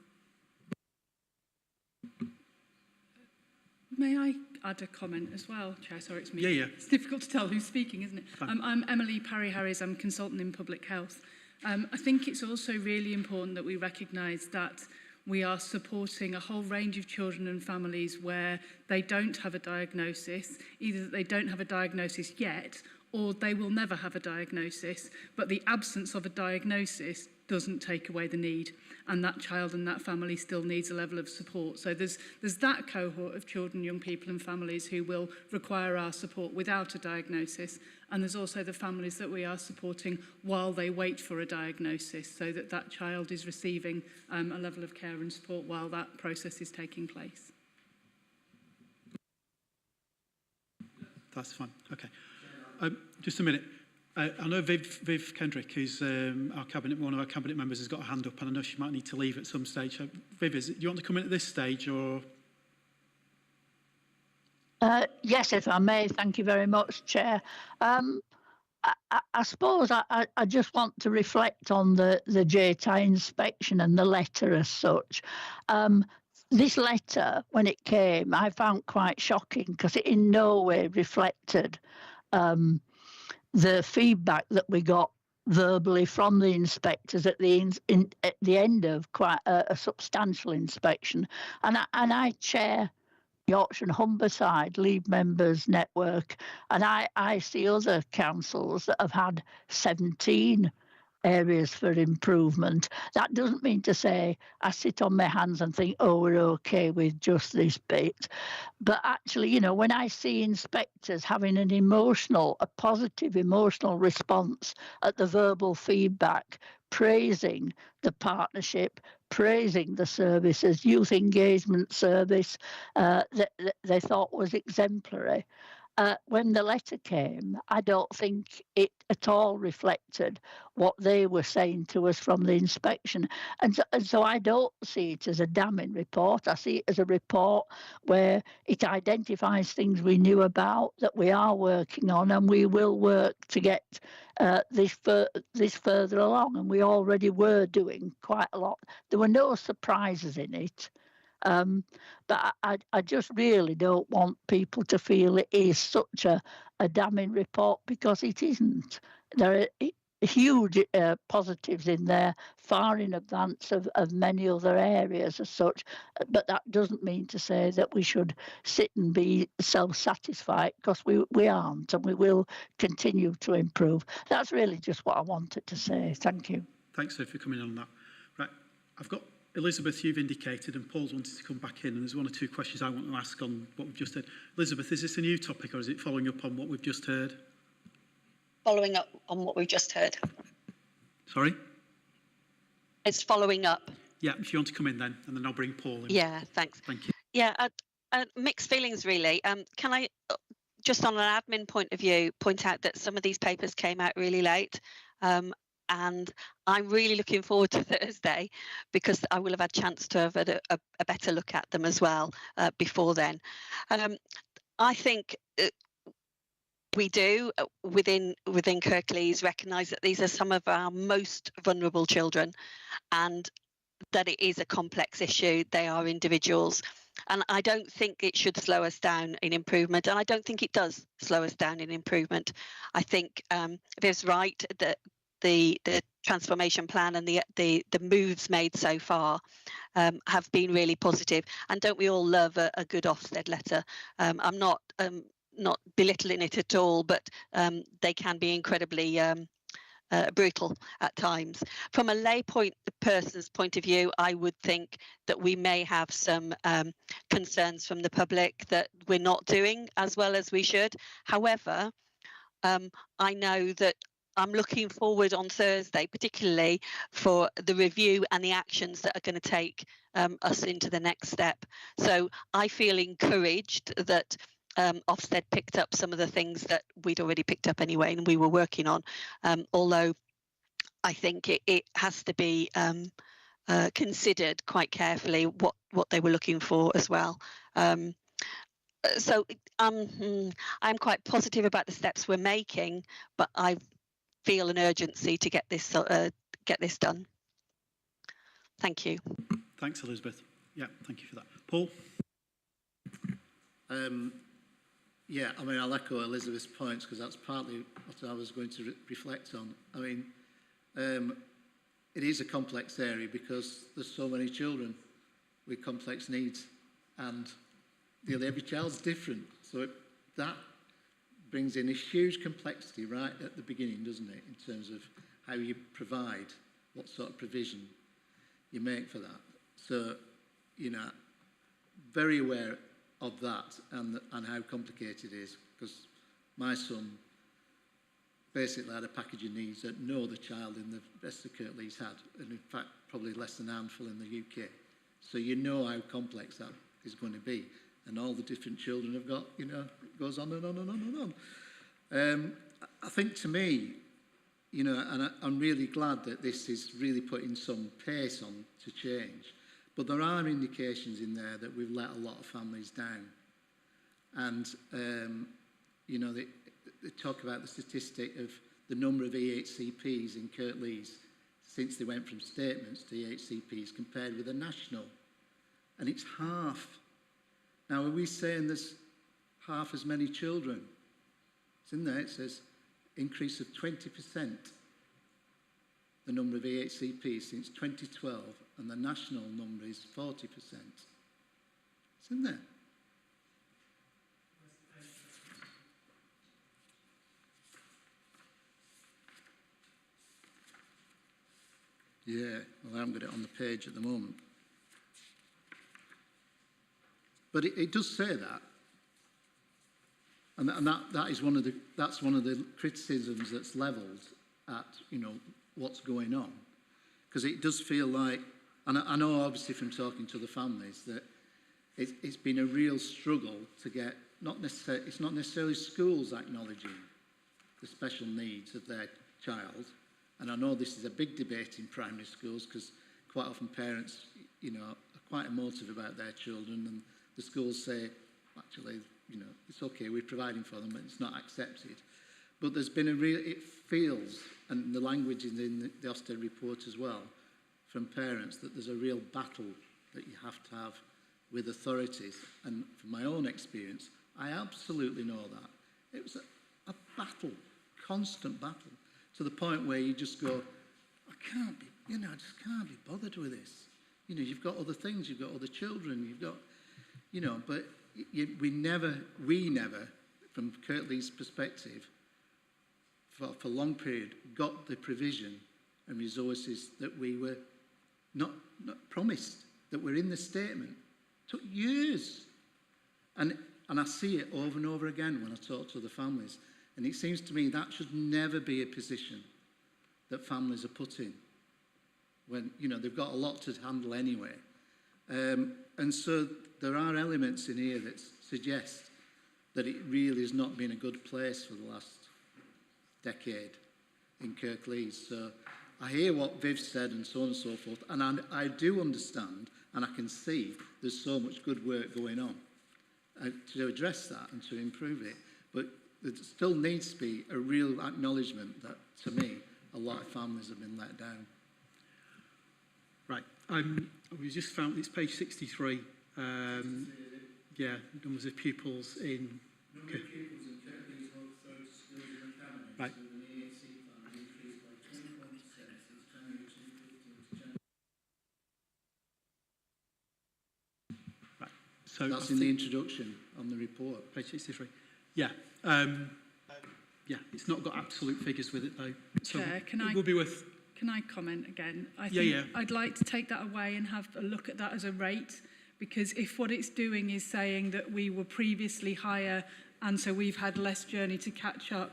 May I add a comment as well, Chair? Sorry, it's me. Yeah. It's difficult to tell who's speaking, isn't it? I'm Emily Parry-Harris. I'm consultant in public health. I think it's also really important that we recognise that we are supporting a whole range of children and families where they don't have a diagnosis, either that they don't have a diagnosis yet, or they will never have a diagnosis, but the absence of a diagnosis doesn't take away the need, and that child and that family still needs a level of support. So there's that cohort of children, young people and families who will require our support without a diagnosis, and there's also the families that we are supporting while they wait for a diagnosis, so that that child is receiving a level of care and support while that process is taking place. That's fine. Okay. Just a minute. I know Viv Kendrick, who's one of our cabinet members, has got a hand up, and I know she might need to leave at some stage. Viv, do you want to come in at this stage, or? Yes, if I may. Thank you very much, Chair. I suppose I just want to reflect on the JTI inspection and the letter as such. This letter, when it came, I found quite shocking because it in no way reflected the feedback that we got verbally from the inspectors at the end of quite a substantial inspection. And I chair Yorkshire and Humberside Leave Members Network, and I see other councils that have had 17 areas for improvement. That doesn't mean to say I sit on my hands and think, oh, we're okay with just this bit. But actually, you know, when I see inspectors having a positive emotional response at the verbal feedback, praising the partnership, praising the services, youth engagement service that they thought was exemplary. When the letter came, I don't think it at all reflected what they were saying to us from the inspection. And so I don't see it as a damning report. I see it as a report where it identifies things we knew about, that we are working on, and we will work to get this further along. And we already were doing quite a lot. There were no surprises in it. But I just really don't want people to feel it is such a damning report, because it isn't. There are huge positives in there, far in advance of many other areas as such. But that doesn't mean to say that we should sit and be self-satisfied, because we aren't, and we will continue to improve. That's really just what I wanted to say. Thank you. Thanks, Sue, for coming on that. Right, I've got Elizabeth, you've indicated, and Paul's wanted to come back in, and there's one or two questions I want to ask on what we've just heard. Elizabeth, is this a new topic, or is it following up on what we've just heard? Following up on what we've just heard. Sorry? It's following up. Yeah, if you want to come in then, and then I'll bring Paul in. Yeah, thanks. Thank you. Yeah, mixed feelings really. Can I, just on an admin point of view, point out that some of these papers came out really late. And I'm really looking forward to Thursday, because I will have had a chance to have had a better look at them as well before then. I think we do within Kirklees recognise that these are some of our most vulnerable children, and that it is a complex issue. They are individuals, and I don't think it should slow us down in improvement, and I don't think it does slow us down in improvement. I think Viv's right that the transformation plan and the moves made so far have been really positive. And don't we all love a good Ofsted letter? I'm not belittling it at all, but they can be incredibly brutal at times. From a person's point of view, I would think that we may have some concerns from the public that we're not doing as well as we should. However, I know that I'm looking forward on Thursday, particularly for the review and the actions that are going to take us into the next step. So I feel encouraged that Ofsted picked up some of the things that we'd already picked up anyway and we were working on, although I think it has to be considered quite carefully what they were looking for as well. So I'm quite positive about the steps we're making, but I feel an urgency to get this done. Thank you. Thanks, Elizabeth. Yeah, thank you for that. Paul? Yeah, I mean, I'll echo Elizabeth's points because that's partly what I was going to reflect on. I mean, it is a complex area because there's so many children with complex needs, and nearly every child's different. So that brings in a huge complexity right at the beginning, doesn't it, in terms of how you provide, what sort of provision you make for that. So, you know, very aware of that and how complicated it is, because my son basically had a package of needs that no other child in the rest of Kirklees had, and in fact probably less than a handful in the UK. So you know how complex that is going to be, and all the different children have got, you know, it goes on and on and on and on. I think to me, you know, and I'm really glad that this is really putting some pace on to change, but there are indications in there that we've let a lot of families down. And, you know, they talk about the statistic of the number of EHCPs in Kirklees since they went from statements to EHCPs compared with the national. And it's half. Now, are we saying there's half as many children? It's in there, it says increase of 20%, the number of EHCPs since 2012, and the national number is 40%. It's in there. Yeah, well, I haven't got it on the page at the moment. But it does say that. And that is one of the criticisms that's levelled at, you know, what's going on. Because it does feel like, and I know obviously from talking to the families, that it's been a real struggle to get, it's not necessarily schools acknowledging the special needs of their child. And I know this is a big debate in primary schools because quite often parents, you know, are quite emotive about their children, and the schools say, actually, you know, it's okay, we're providing for them, but it's not accepted. But there's been a real, it feels, and the language is in the Ofsted report as well, from parents, that there's a real battle that you have to have with authorities. And from my own experience, I absolutely know that. It was a battle, constant battle, to the point where you just go, I can't be, you know, I just can't be bothered with this. You know, you've got other things, you've got other children, you've got, you know, but we never, from Kirklees' perspective, for a long period, got the provision and resources that we were not promised, that were in the statement. It took years. And I see it over and over again when I talk to the families. And it seems to me that should never be a position that families are put in when, you know, they've got a lot to handle anyway. And so there are elements in here that suggest that it really has not been a good place for the last decade in Kirklees. So I hear what Viv said and so on and so forth, and I do understand, and I can see there's so much good work going on to address that and to improve it. But there still needs to be a real acknowledgement that, to me, a lot of families have been let down. Right. We just found it's page 63. Yeah, numbers of pupils in. Okay. Right. Right. So that's in the introduction on the report. Page 63. Yeah. Yeah, it's not got absolute figures with it though. So Chair, it will be worth. Can I comment again? I think I'd like to take that away and have a look at that as a rate, because if what it's doing is saying that we were previously higher and so we've had less journey to catch up,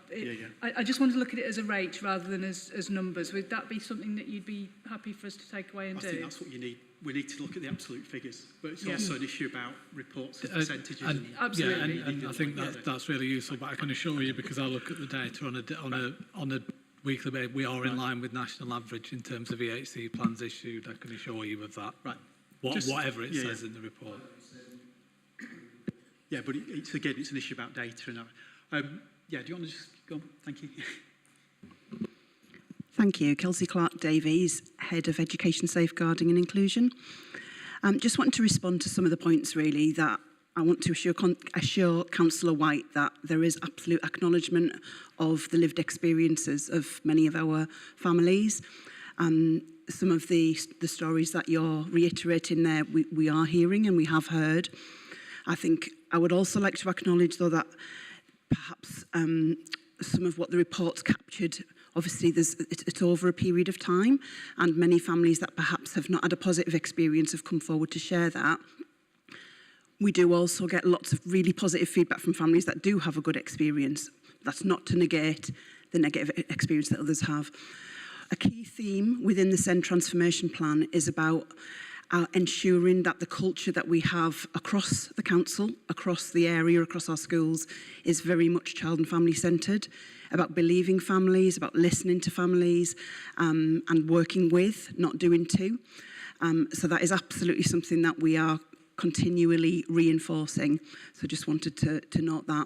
I just want to look at it as a rate rather than as numbers. Would that be something that you'd be happy for us to take away and do? I think that's what you need. We need to look at the absolute figures, but it's also an issue about reports and percentages. Absolutely. Yeah, and I think that's really useful, but I can assure you, because I look at the data on a weekly basis, we are in line with national average in terms of EHC plans issued. I can assure you of that. Right. Whatever it says in the report. Yeah, but it's an issue about data. And yeah, do you want to just go on? Thank you. Thank you. Kelsey Clark-Davies, Head of Education Safeguarding and Inclusion. Just wanted to respond to some of the points, really, that I want to assure Councillor White that there is absolute acknowledgement of the lived experiences of many of our families. Some of the stories that you're reiterating there, we are hearing and we have heard. I think I would also like to acknowledge, though, that perhaps some of what the report's captured, obviously it's over a period of time, and many families that perhaps have not had a positive experience have come forward to share that. We do also get lots of really positive feedback from families that do have a good experience. That's not to negate the negative experience that others have. A key theme within the SEND transformation plan is about ensuring that the culture that we have across the council, across the area, across our schools, is very much child and family centred, about believing families, about listening to families, and working with, not doing to. So that is absolutely something that we are continually reinforcing. So just wanted to note that.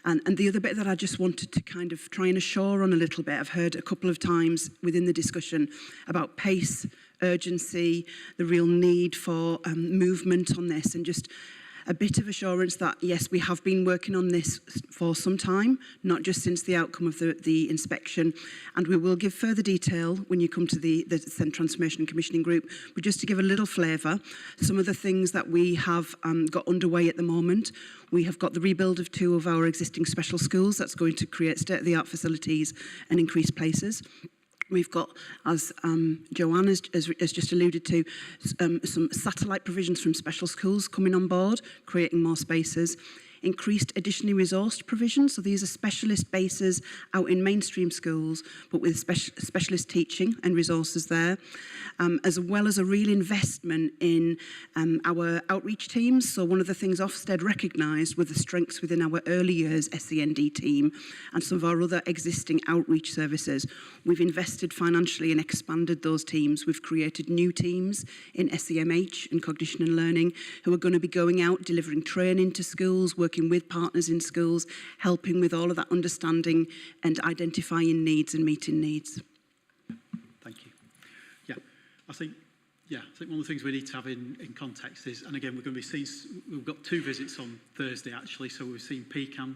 And the other bit that I just wanted to kind of try and assure on a little bit, I've heard a couple of times within the discussion about pace, urgency, the real need for movement on this, and just a bit of assurance that, yes, we have been working on this for some time, not just since the outcome of the inspection, and we will give further detail when you come to the SEND Transformation and Commissioning Group. But just to give a little flavour, some of the things that we have got underway at the moment, we have got the rebuild of 2 of our existing special schools. That's going to create state-of-the-art facilities and increase places. We've got, as Joanne has just alluded to, some satellite provisions from special schools coming on board, creating more spaces. Increased additionally resourced provisions, so these are specialist bases out in mainstream schools, but with specialist teaching and resources there, as well as a real investment in our outreach teams. So one of the things Ofsted recognised were the strengths within our early years SEND team and some of our other existing outreach services. We've invested financially and expanded those teams. We've created new teams in SEMH and cognition and learning who are going to be going out, delivering training to schools, working with partners in schools, helping with all of that understanding and identifying needs and meeting needs. Thank you. Yeah, I think one of the things we need to have in context is, and again, we're going to be seeing, we've got 2 visits on Thursday actually, so we've seen Pecan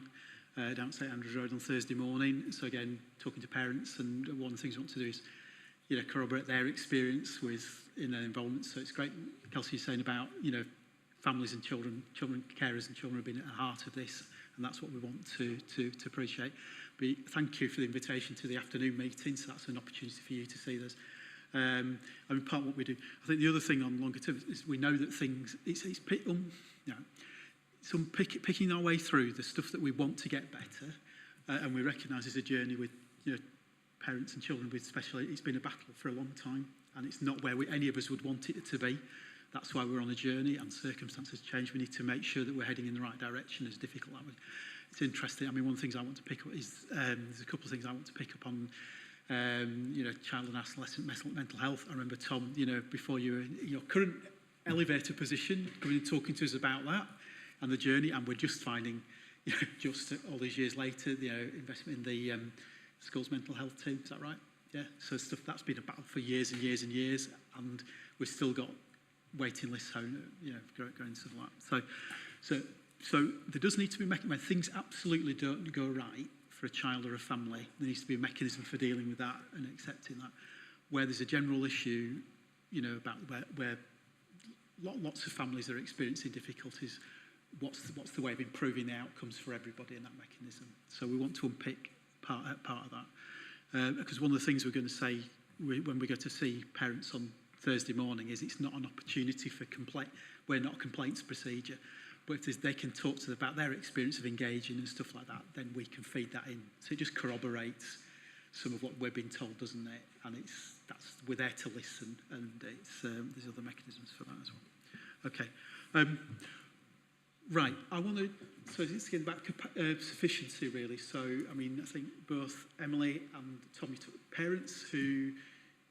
down St Andrews Road on Thursday morning. So again, talking to parents, and one of the things we want to do is, corroborate their experience in their involvement. So it's great, Kelsey, saying about, families and children, carers and children have been at the heart of this, and that's what we want to appreciate. But thank you for the invitation to the afternoon meeting, so that's an opportunity for you to see this. I mean, part of what we do. I think the other thing on longer term is we know that things, picking our way through the stuff that we want to get better, and we recognise there's a journey with parents and children with special. It's been a battle for a long time, and it's not where any of us would want it to be. That's why we're on a journey, and circumstances change. We need to make sure that we're heading in the right direction, as difficult that was. It's interesting. I mean, one of the things I want to pick up is, there's a couple of things I want to pick up on, child and adolescent mental health. I remember, Tom, before you were in your current elevator position, coming and talking to us about that and the journey, and we're just finding, you know, just all these years later, you know, investment in the school's mental health team. Is that right? Yeah. So stuff that's been a battle for years and years and years, and we've still got waiting lists, you know, going stuff like that. So there does need to be when things absolutely don't go right for a child or a family, there needs to be a mechanism for dealing with that and accepting that. Where there's a general issue, you know, about where lots of families are experiencing difficulties, what's the way of improving the outcomes for everybody in that mechanism? So we want to unpick part of that. Because one of the things we're going to say when we go to see parents on Thursday morning is it's not an opportunity for complaint. We're not a complaints procedure. But if they can talk to them about their experience of engaging and stuff like that, then we can feed that in. So it just corroborates some of what we're being told, doesn't it? And we're there to listen, and there's other mechanisms for that as well. Okay. Right. I want to. So it's getting back to sufficiency, really. So I mean, I think both Emily and Tommy took parents who.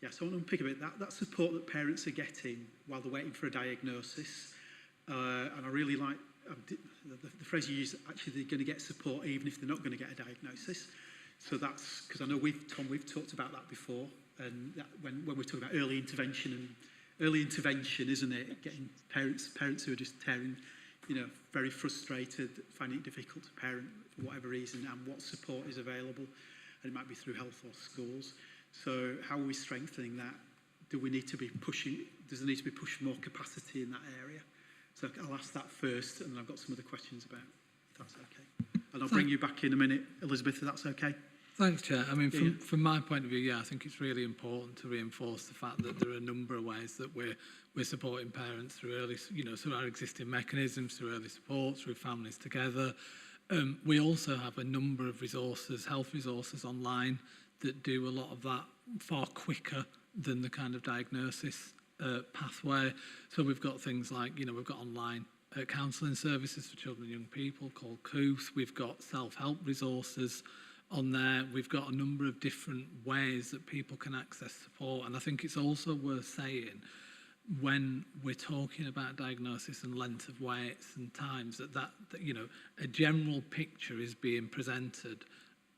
Yes, I want to unpick a bit that support that parents are getting while they're waiting for a diagnosis. And I really like the phrase you use, actually they're going to get support even if they're not going to get a diagnosis. So that's, because I know we've talked about that before, and that when we're talking about early intervention, isn't it? Getting parents who are just tearing, you know, very frustrated, finding it difficult to parent for whatever reason, and what support is available. And it might be through health or schools. So how are we strengthening that? Does there need to be pushed more capacity in that area? So I'll ask that first, and then I've got some other questions about if that's okay. And I'll bring you back in a minute, Elizabeth, if that's okay. Thanks, Chair. I mean, from my point of view, yeah, I think it's really important to reinforce the fact that there are a number of ways that we're supporting parents through early, you know, through our existing mechanisms, through early support, through families together. We also have a number of resources, health resources online that do a lot of that far quicker than the kind of diagnosis pathway. So we've got things like, you know, we've got online counselling services for children and young people called COOS. We've got self-help resources on there. We've got a number of different ways that people can access support. And I think it's also worth saying, when we're talking about diagnosis and length of waits and times, that you know, a general picture is being presented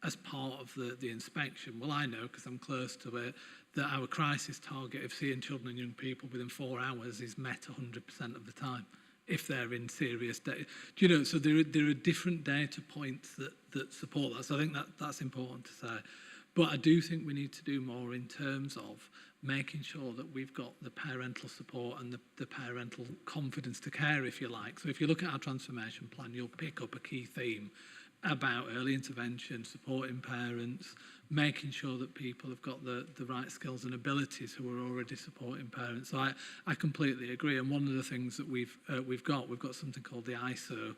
as part of the inspection. Well, I know, because I'm close to it, that our crisis target of seeing children and young people within 4 hours is met 100% of the time if they're in serious data. Do you know, so there are different data points that support that. So I think that's important to say. But I do think we need to do more in terms of making sure that we've got the parental support and the parental confidence to care, if you like. So if you look at our transformation plan, you'll pick up a key theme about early intervention, supporting parents, making sure that people have got the right skills and abilities who are already supporting parents. So I completely agree. And one of the things that we've got something called the ISO,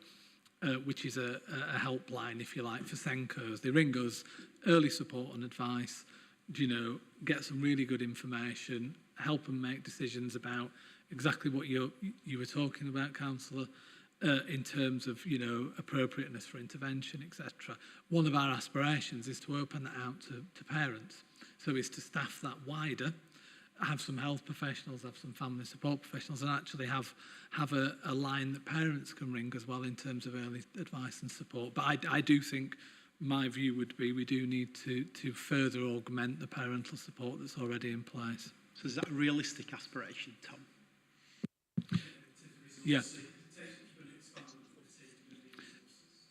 which is a helpline, if you like, for Senkos. They ring us, early support and advice, you know, get some really good information, help them make decisions about exactly what you were talking about, Councillor, in terms of, you know, appropriateness for intervention, etc. One of our aspirations is to open that out to parents. So is to staff that wider, have some health professionals, have some family support professionals, and actually have a line that parents can ring as well in terms of early advice and support. But I do think my view would be we do need to further augment the parental support that's already in place. So is that a realistic aspiration, Tom? Yeah.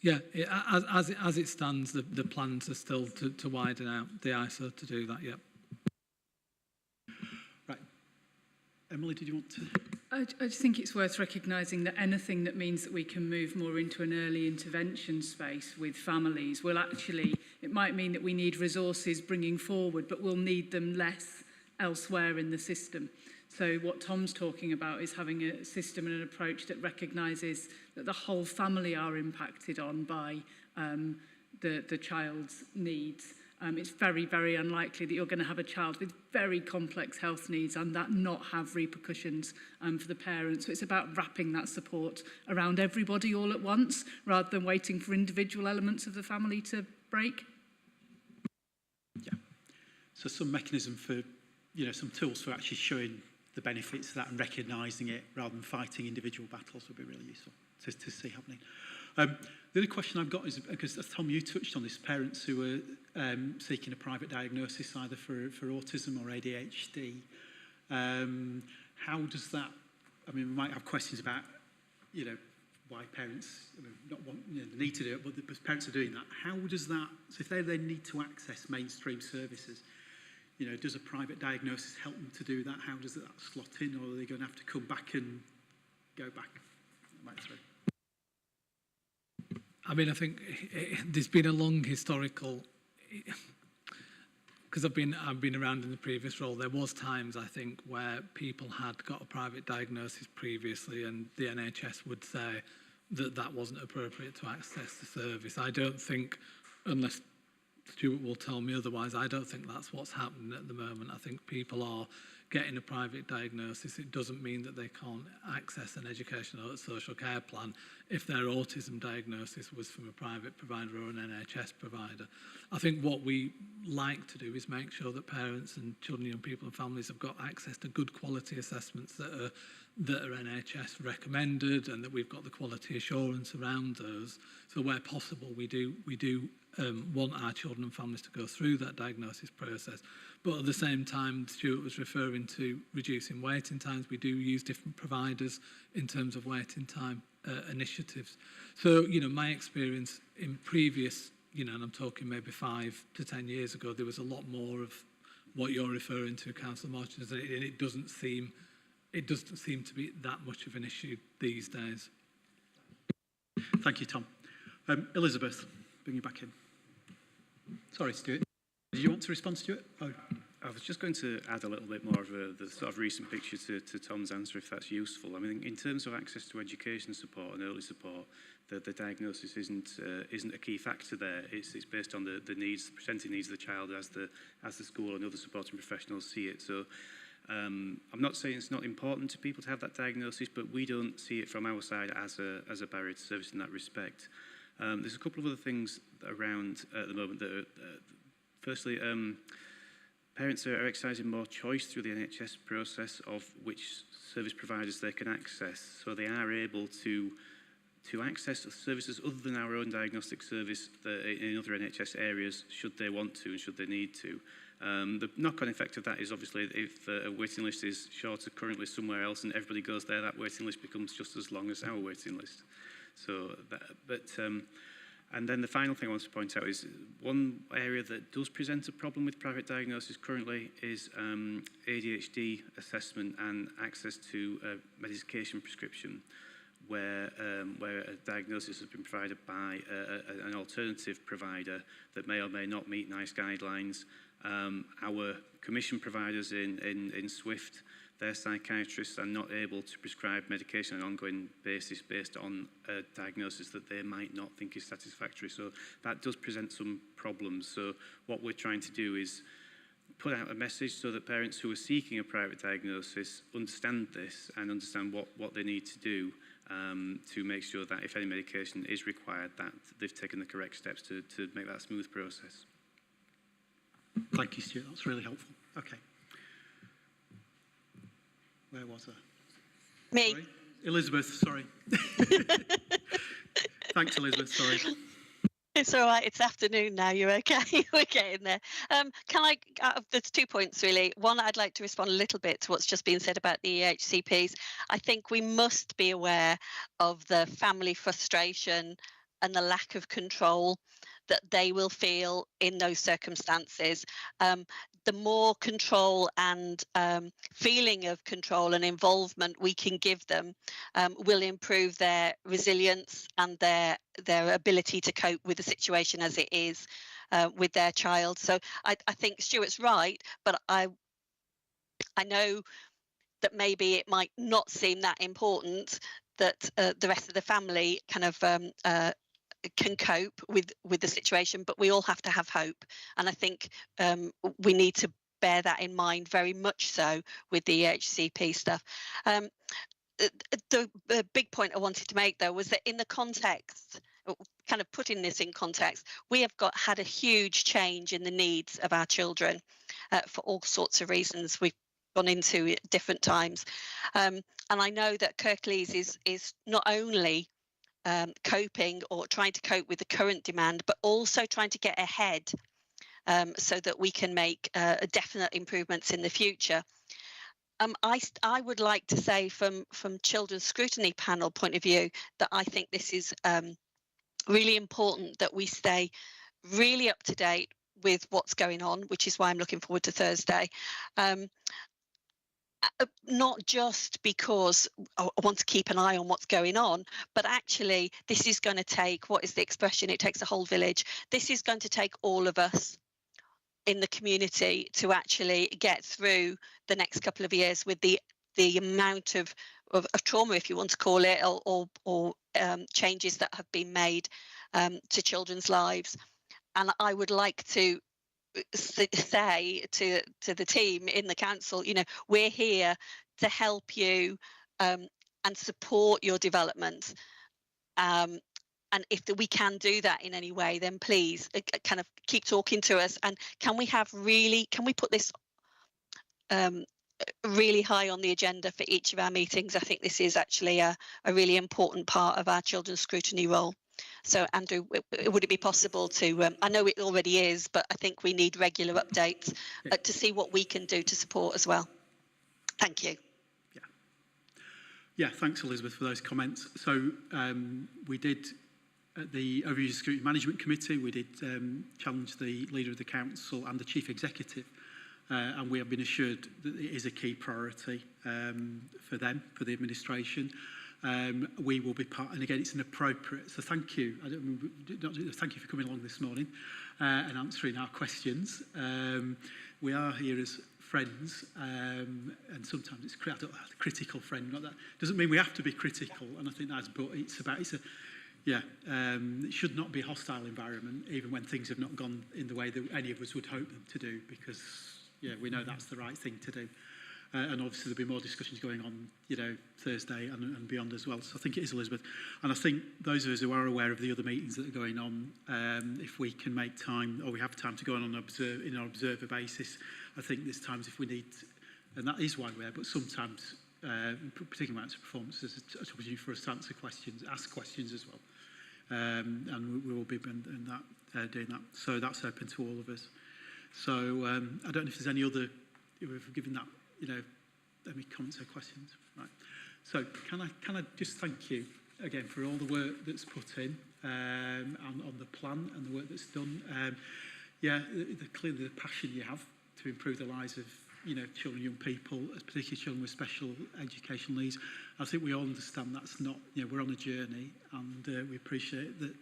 Yeah, as it stands, the plans are still to widen out the ISO to do that, yeah. Right. Emily, did you want to? I just think it's worth recognising that anything that means that we can move more into an early intervention space with families will actually, it might mean that we need resources bringing forward, but we'll need them less elsewhere in the system. So what Tom's talking about is having a system and an approach that recognises that the whole family are impacted on by the child's needs. It's very, very unlikely that you're going to have a child with very complex health needs and that not have repercussions for the parents. So it's about wrapping that support around everybody all at once rather than waiting for individual elements of the family to break. Yeah. So some mechanism for, you know, some tools for actually showing the benefits of that and recognising it rather than fighting individual battles would be really useful to see happening. The other question I've got is, because as Tom, you touched on this, parents who are seeking a private diagnosis either for autism or ADHD. How does that, I mean, we might have questions about, you know, why parents not want, you know, the need to do it, but parents are doing that. How does that, so if they then need to access mainstream services, you know, does a private diagnosis help them to do that? How does that slot in, or are they going to have to come back and go back through? I mean, I think there's been a long historical, because I've been around in the previous role, there was times, I think, where people had got a private diagnosis previously and the NHS would say that that wasn't appropriate to access the service. I don't think, unless Stuart will tell me otherwise, I don't think that's what's happening at the moment. I think people are getting a private diagnosis. It doesn't mean that they can't access an educational or social care plan if their autism diagnosis was from a private provider or an NHS provider. I think what we like to do is make sure that parents and children, young people and families have got access to good quality assessments that are NHS recommended, and that we've got the quality assurance around those. So where possible, we do want our children and families to go through that diagnosis process. But at the same time, Stuart was referring to reducing waiting times. We do use different providers in terms of waiting time initiatives. So, you know, my experience in previous, you know, and I'm talking maybe 5 to 10 years ago, there was a lot more of what you're referring to, Councillor Marchins, and it doesn't seem to be that much of an issue these days. Thank you, Tom. Elizabeth, bring you back in. Sorry, Stuart. Did you want to respond, Stuart? Oh. I was just going to add a little bit more of the sort of recent picture to Tom's answer, if that's useful. I mean, in terms of access to education support and early support, the diagnosis isn't a key factor there. It's based on the needs, the presenting needs of the child as the school and other supporting professionals see it. So I'm not saying it's not important to people to have that diagnosis, but we don't see it from our side as a barrier to service in that respect. There's a couple of other things around at the moment that are, firstly, parents are exercising more choice through the NHS process of which service providers they can access. So they are able to access services other than our own diagnostic service in other NHS areas, should they want to and should they need to. The knock-on effect of that is obviously if a waiting list is shorter currently somewhere else and everybody goes there, that waiting list becomes just as long as our waiting list. So, and then the final thing I want to point out is one area that does present a problem with private diagnosis currently is ADHD assessment and access to medication prescription, where a diagnosis has been provided by an alternative provider that may or may not meet NICE guidelines. Our commission providers in SWIFT, their psychiatrists are not able to prescribe medication on an ongoing basis based on a diagnosis that they might not think is satisfactory. So that does present some problems. So what we're trying to do is put out a message so that parents who are seeking a private diagnosis understand this and understand what they need to do to make sure that if any medication is required, that they've taken the correct steps to make that a smooth process. Thank you, Stuart. That's really helpful. Okay. Where was I? Me. Sorry? Elizabeth, sorry. Thanks, Elizabeth, sorry. It's all right. It's afternoon now. You're okay. We're getting there. There's 2 points, really. One, I'd like to respond a little bit to what's just been said about the EHCPs. I think we must be aware of the family frustration and the lack of control that they will feel in those circumstances. The more control and feeling of control and involvement we can give them will improve their resilience and their ability to cope with the situation as it is with their child. So I think Stuart's right, but I know that maybe it might not seem that important that the rest of the family kind of can cope with the situation, but we all have to have hope, and I think we need to bear that in mind very much so with the HCP stuff. The big point I wanted to make though was that in the context, kind of putting this in context, we have had a huge change in the needs of our children for all sorts of reasons. We've gone into at different times. And I know that Kirklees is not only coping or trying to cope with the current demand, but also trying to get ahead so that we can make definite improvements in the future. I would like to say from Children's Scrutiny Panel point of view that I think this is really important that we stay really up to date with what's going on, which is why I'm looking forward to Thursday. Not just because I want to keep an eye on what's going on, but actually this is going to take, what is the expression? It takes a whole village. This is going to take all of us in the community to actually get through the next couple of years with the amount of trauma, if you want to call it, or changes that have been made to children's lives. And I would like to say to the team in the council, you know, we're here to help you and support your development. And if we can do that in any way, then please kind of keep talking to us. And can we put this really high on the agenda for each of our meetings? I think this is actually a really important part of our children's scrutiny role. So, Andrew, would it be possible to, I know it already is, but I think we need regular updates to see what we can do to support as well. Thank you. Yeah, thanks, Elizabeth, for those comments. So we did, at the Overview Scrutiny Management Committee, we did challenge the Leader of the Council and the Chief Executive, and we have been assured that it is a key priority for them, for the administration. We will be part, and again, it's inappropriate. So thank you. Thank you for coming along this morning and answering our questions. We are here as friends, and sometimes it's critical friend. Not that doesn't mean we have to be critical, and I think that's. But it should not be a hostile environment, even when things have not gone in the way that any of us would hope them to do, because we know that's the right thing to do. And obviously there'll be more discussions going on, Thursday and beyond as well. So I think it is, Elizabeth. And I think those of us who are aware of the other meetings that are going on, if we can make time, or we have time to go on in an observer basis, I think there's times if we need, and that is why we're there, but sometimes, particularly when it's performance, there's an opportunity for us to answer questions, ask questions as well. And we will be doing that. So that's open to all of us. So I don't know if there's any other, if we've given that, any comments or questions? Right. So can I just thank you again for all the work that's put in and on the plan and the work that's done. Clearly the passion you have to improve the lives of children and young people, particularly children with special educational needs. I think we all understand that's not, we're on a journey, and we appreciate that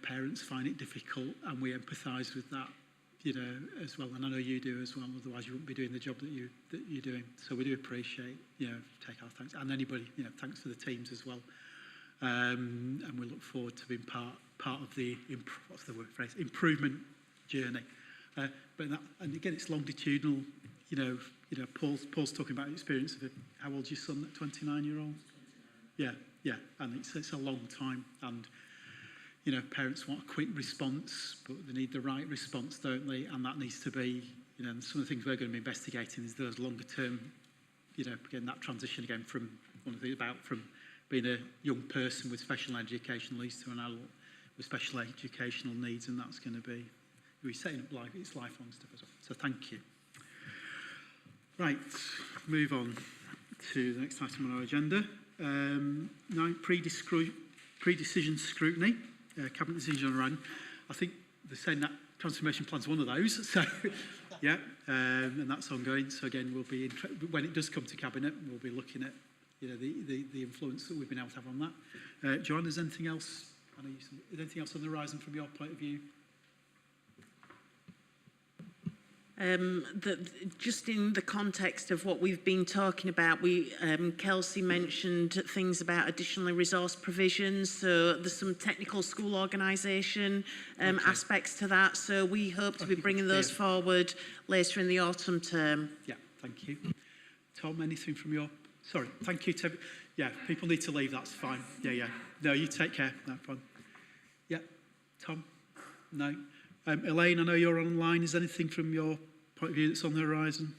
parents find it difficult, and we empathise with that. As well, and I know you do as well, otherwise you wouldn't be doing the job that you're doing. So we do appreciate, take our thanks, and anybody, thanks for the teams as well. And we look forward to being part of the, what's the word phrase, improvement journey. But that, and again, it's longitudinal, Paul's talking about the experience of how old's your son, that 29-year-old? Yeah, and it's a long time, and parents want a quick response, but they need the right response, don't they? And that needs to be, some of the things we're going to be investigating is those longer term, again, that transition again from being a young person with special educational needs to an adult with special educational needs, and that's going to be, we're setting up it's lifelong stuff as well. So thank you. Right, move on to the next item on our agenda. Now, pre-decision scrutiny. Cabinet decision on RAN. I think they're saying that transformation plan's one of those. So, and that's ongoing. So again, we'll be when it does come to cabinet, we'll be looking at the influence that we've been able to have on that. Joanne, is anything else? Is anything else on the horizon from your point of view? Just in the context of what we've been talking about, Kelsey mentioned things about additional resource provisions, so there's some technical school organisation aspects to that, so we hope to be bringing those forward later in the autumn term. Yeah, thank you. Tom, anything from your... Sorry, thank you. People need to leave, that's fine. Yeah. No, you take care. No problem. Yeah, Tom? No. Elaine, I know you're online. Is anything from your point of view that's on the horizon?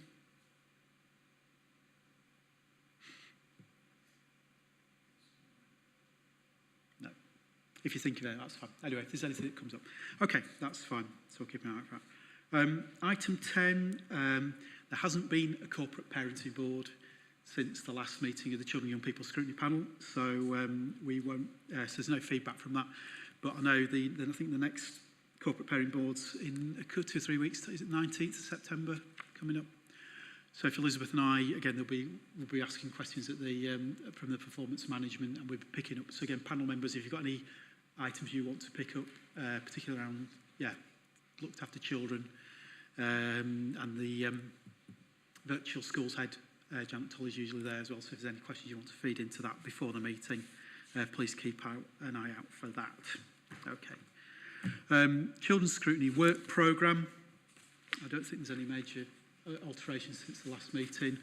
if you're thinking of it, that's fine. Anyway, if there's anything that comes up. Okay, that's fine. So we'll keep an eye out for that. Item 10, there hasn't been a corporate parenting board since the last meeting of the Children and Young People Scrutiny Panel, so we won't, so there's no feedback from that. But I know I think the next corporate parenting board's in 2 or 3 weeks, is it 19th of September coming up? So if Elizabeth and I, again, we'll be asking questions at the, from the performance management, and we'll be picking up. So again, panel members, if you've got any items you want to pick up, particularly around, looked after children, and the virtual schools head, Janet Toll is usually there as well, so if there's any questions you want to feed into that before the meeting, please keep an eye out for that. Okay. Children's Scrutiny Work Programme. I don't think there's any major alterations since the last meeting.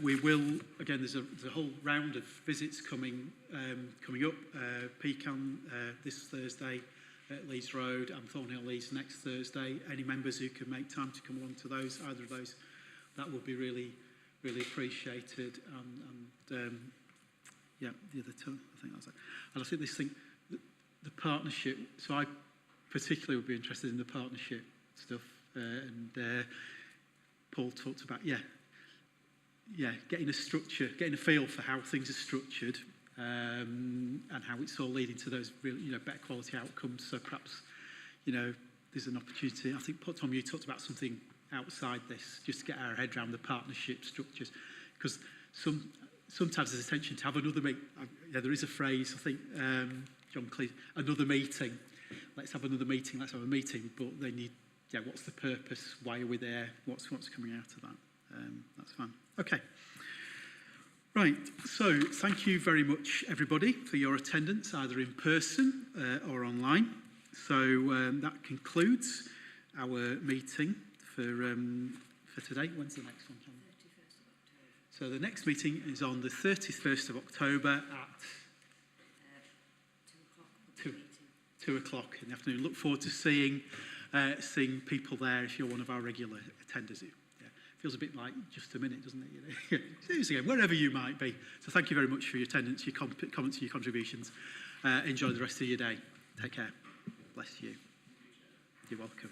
We will, again, there's a whole round of visits coming up. Pecan this Thursday at Leeds Road and Thornhill Leeds next Thursday. Any members who can make time to come along to those, either of those, that would be really, really appreciated. And yeah, the other two, I think that's it. And I think this thing, the partnership, so I particularly would be interested in the partnership stuff. Paul talked about, getting a structure, getting a feel for how things are structured, and how it's all leading to those really, better quality outcomes. So perhaps, there's an opportunity. I think, Tom, you talked about something outside this, just to get our head around the partnership structures, because sometimes there's a tension to have another meeting. There is a phrase, I think, John Cleese, another meeting. Let's have another meeting, let's have a meeting, but they need, what's the purpose? Why are we there? What's coming out of that? That's fine. Okay. Right, so thank you very much, everybody, for your attendance, either in person or online. So that concludes our meeting for today. When's the next one, John? 31st of October. So the next meeting is on the 31st of October at 2 o'clock in the afternoon. Look forward to seeing people there if you're one of our regular attenders. Feels a bit like just a minute, doesn't it? Seriously, wherever you might be. So thank you very much for your attendance, your comments, your contributions. Enjoy the rest of your day. Take care. Bless you. You're welcome.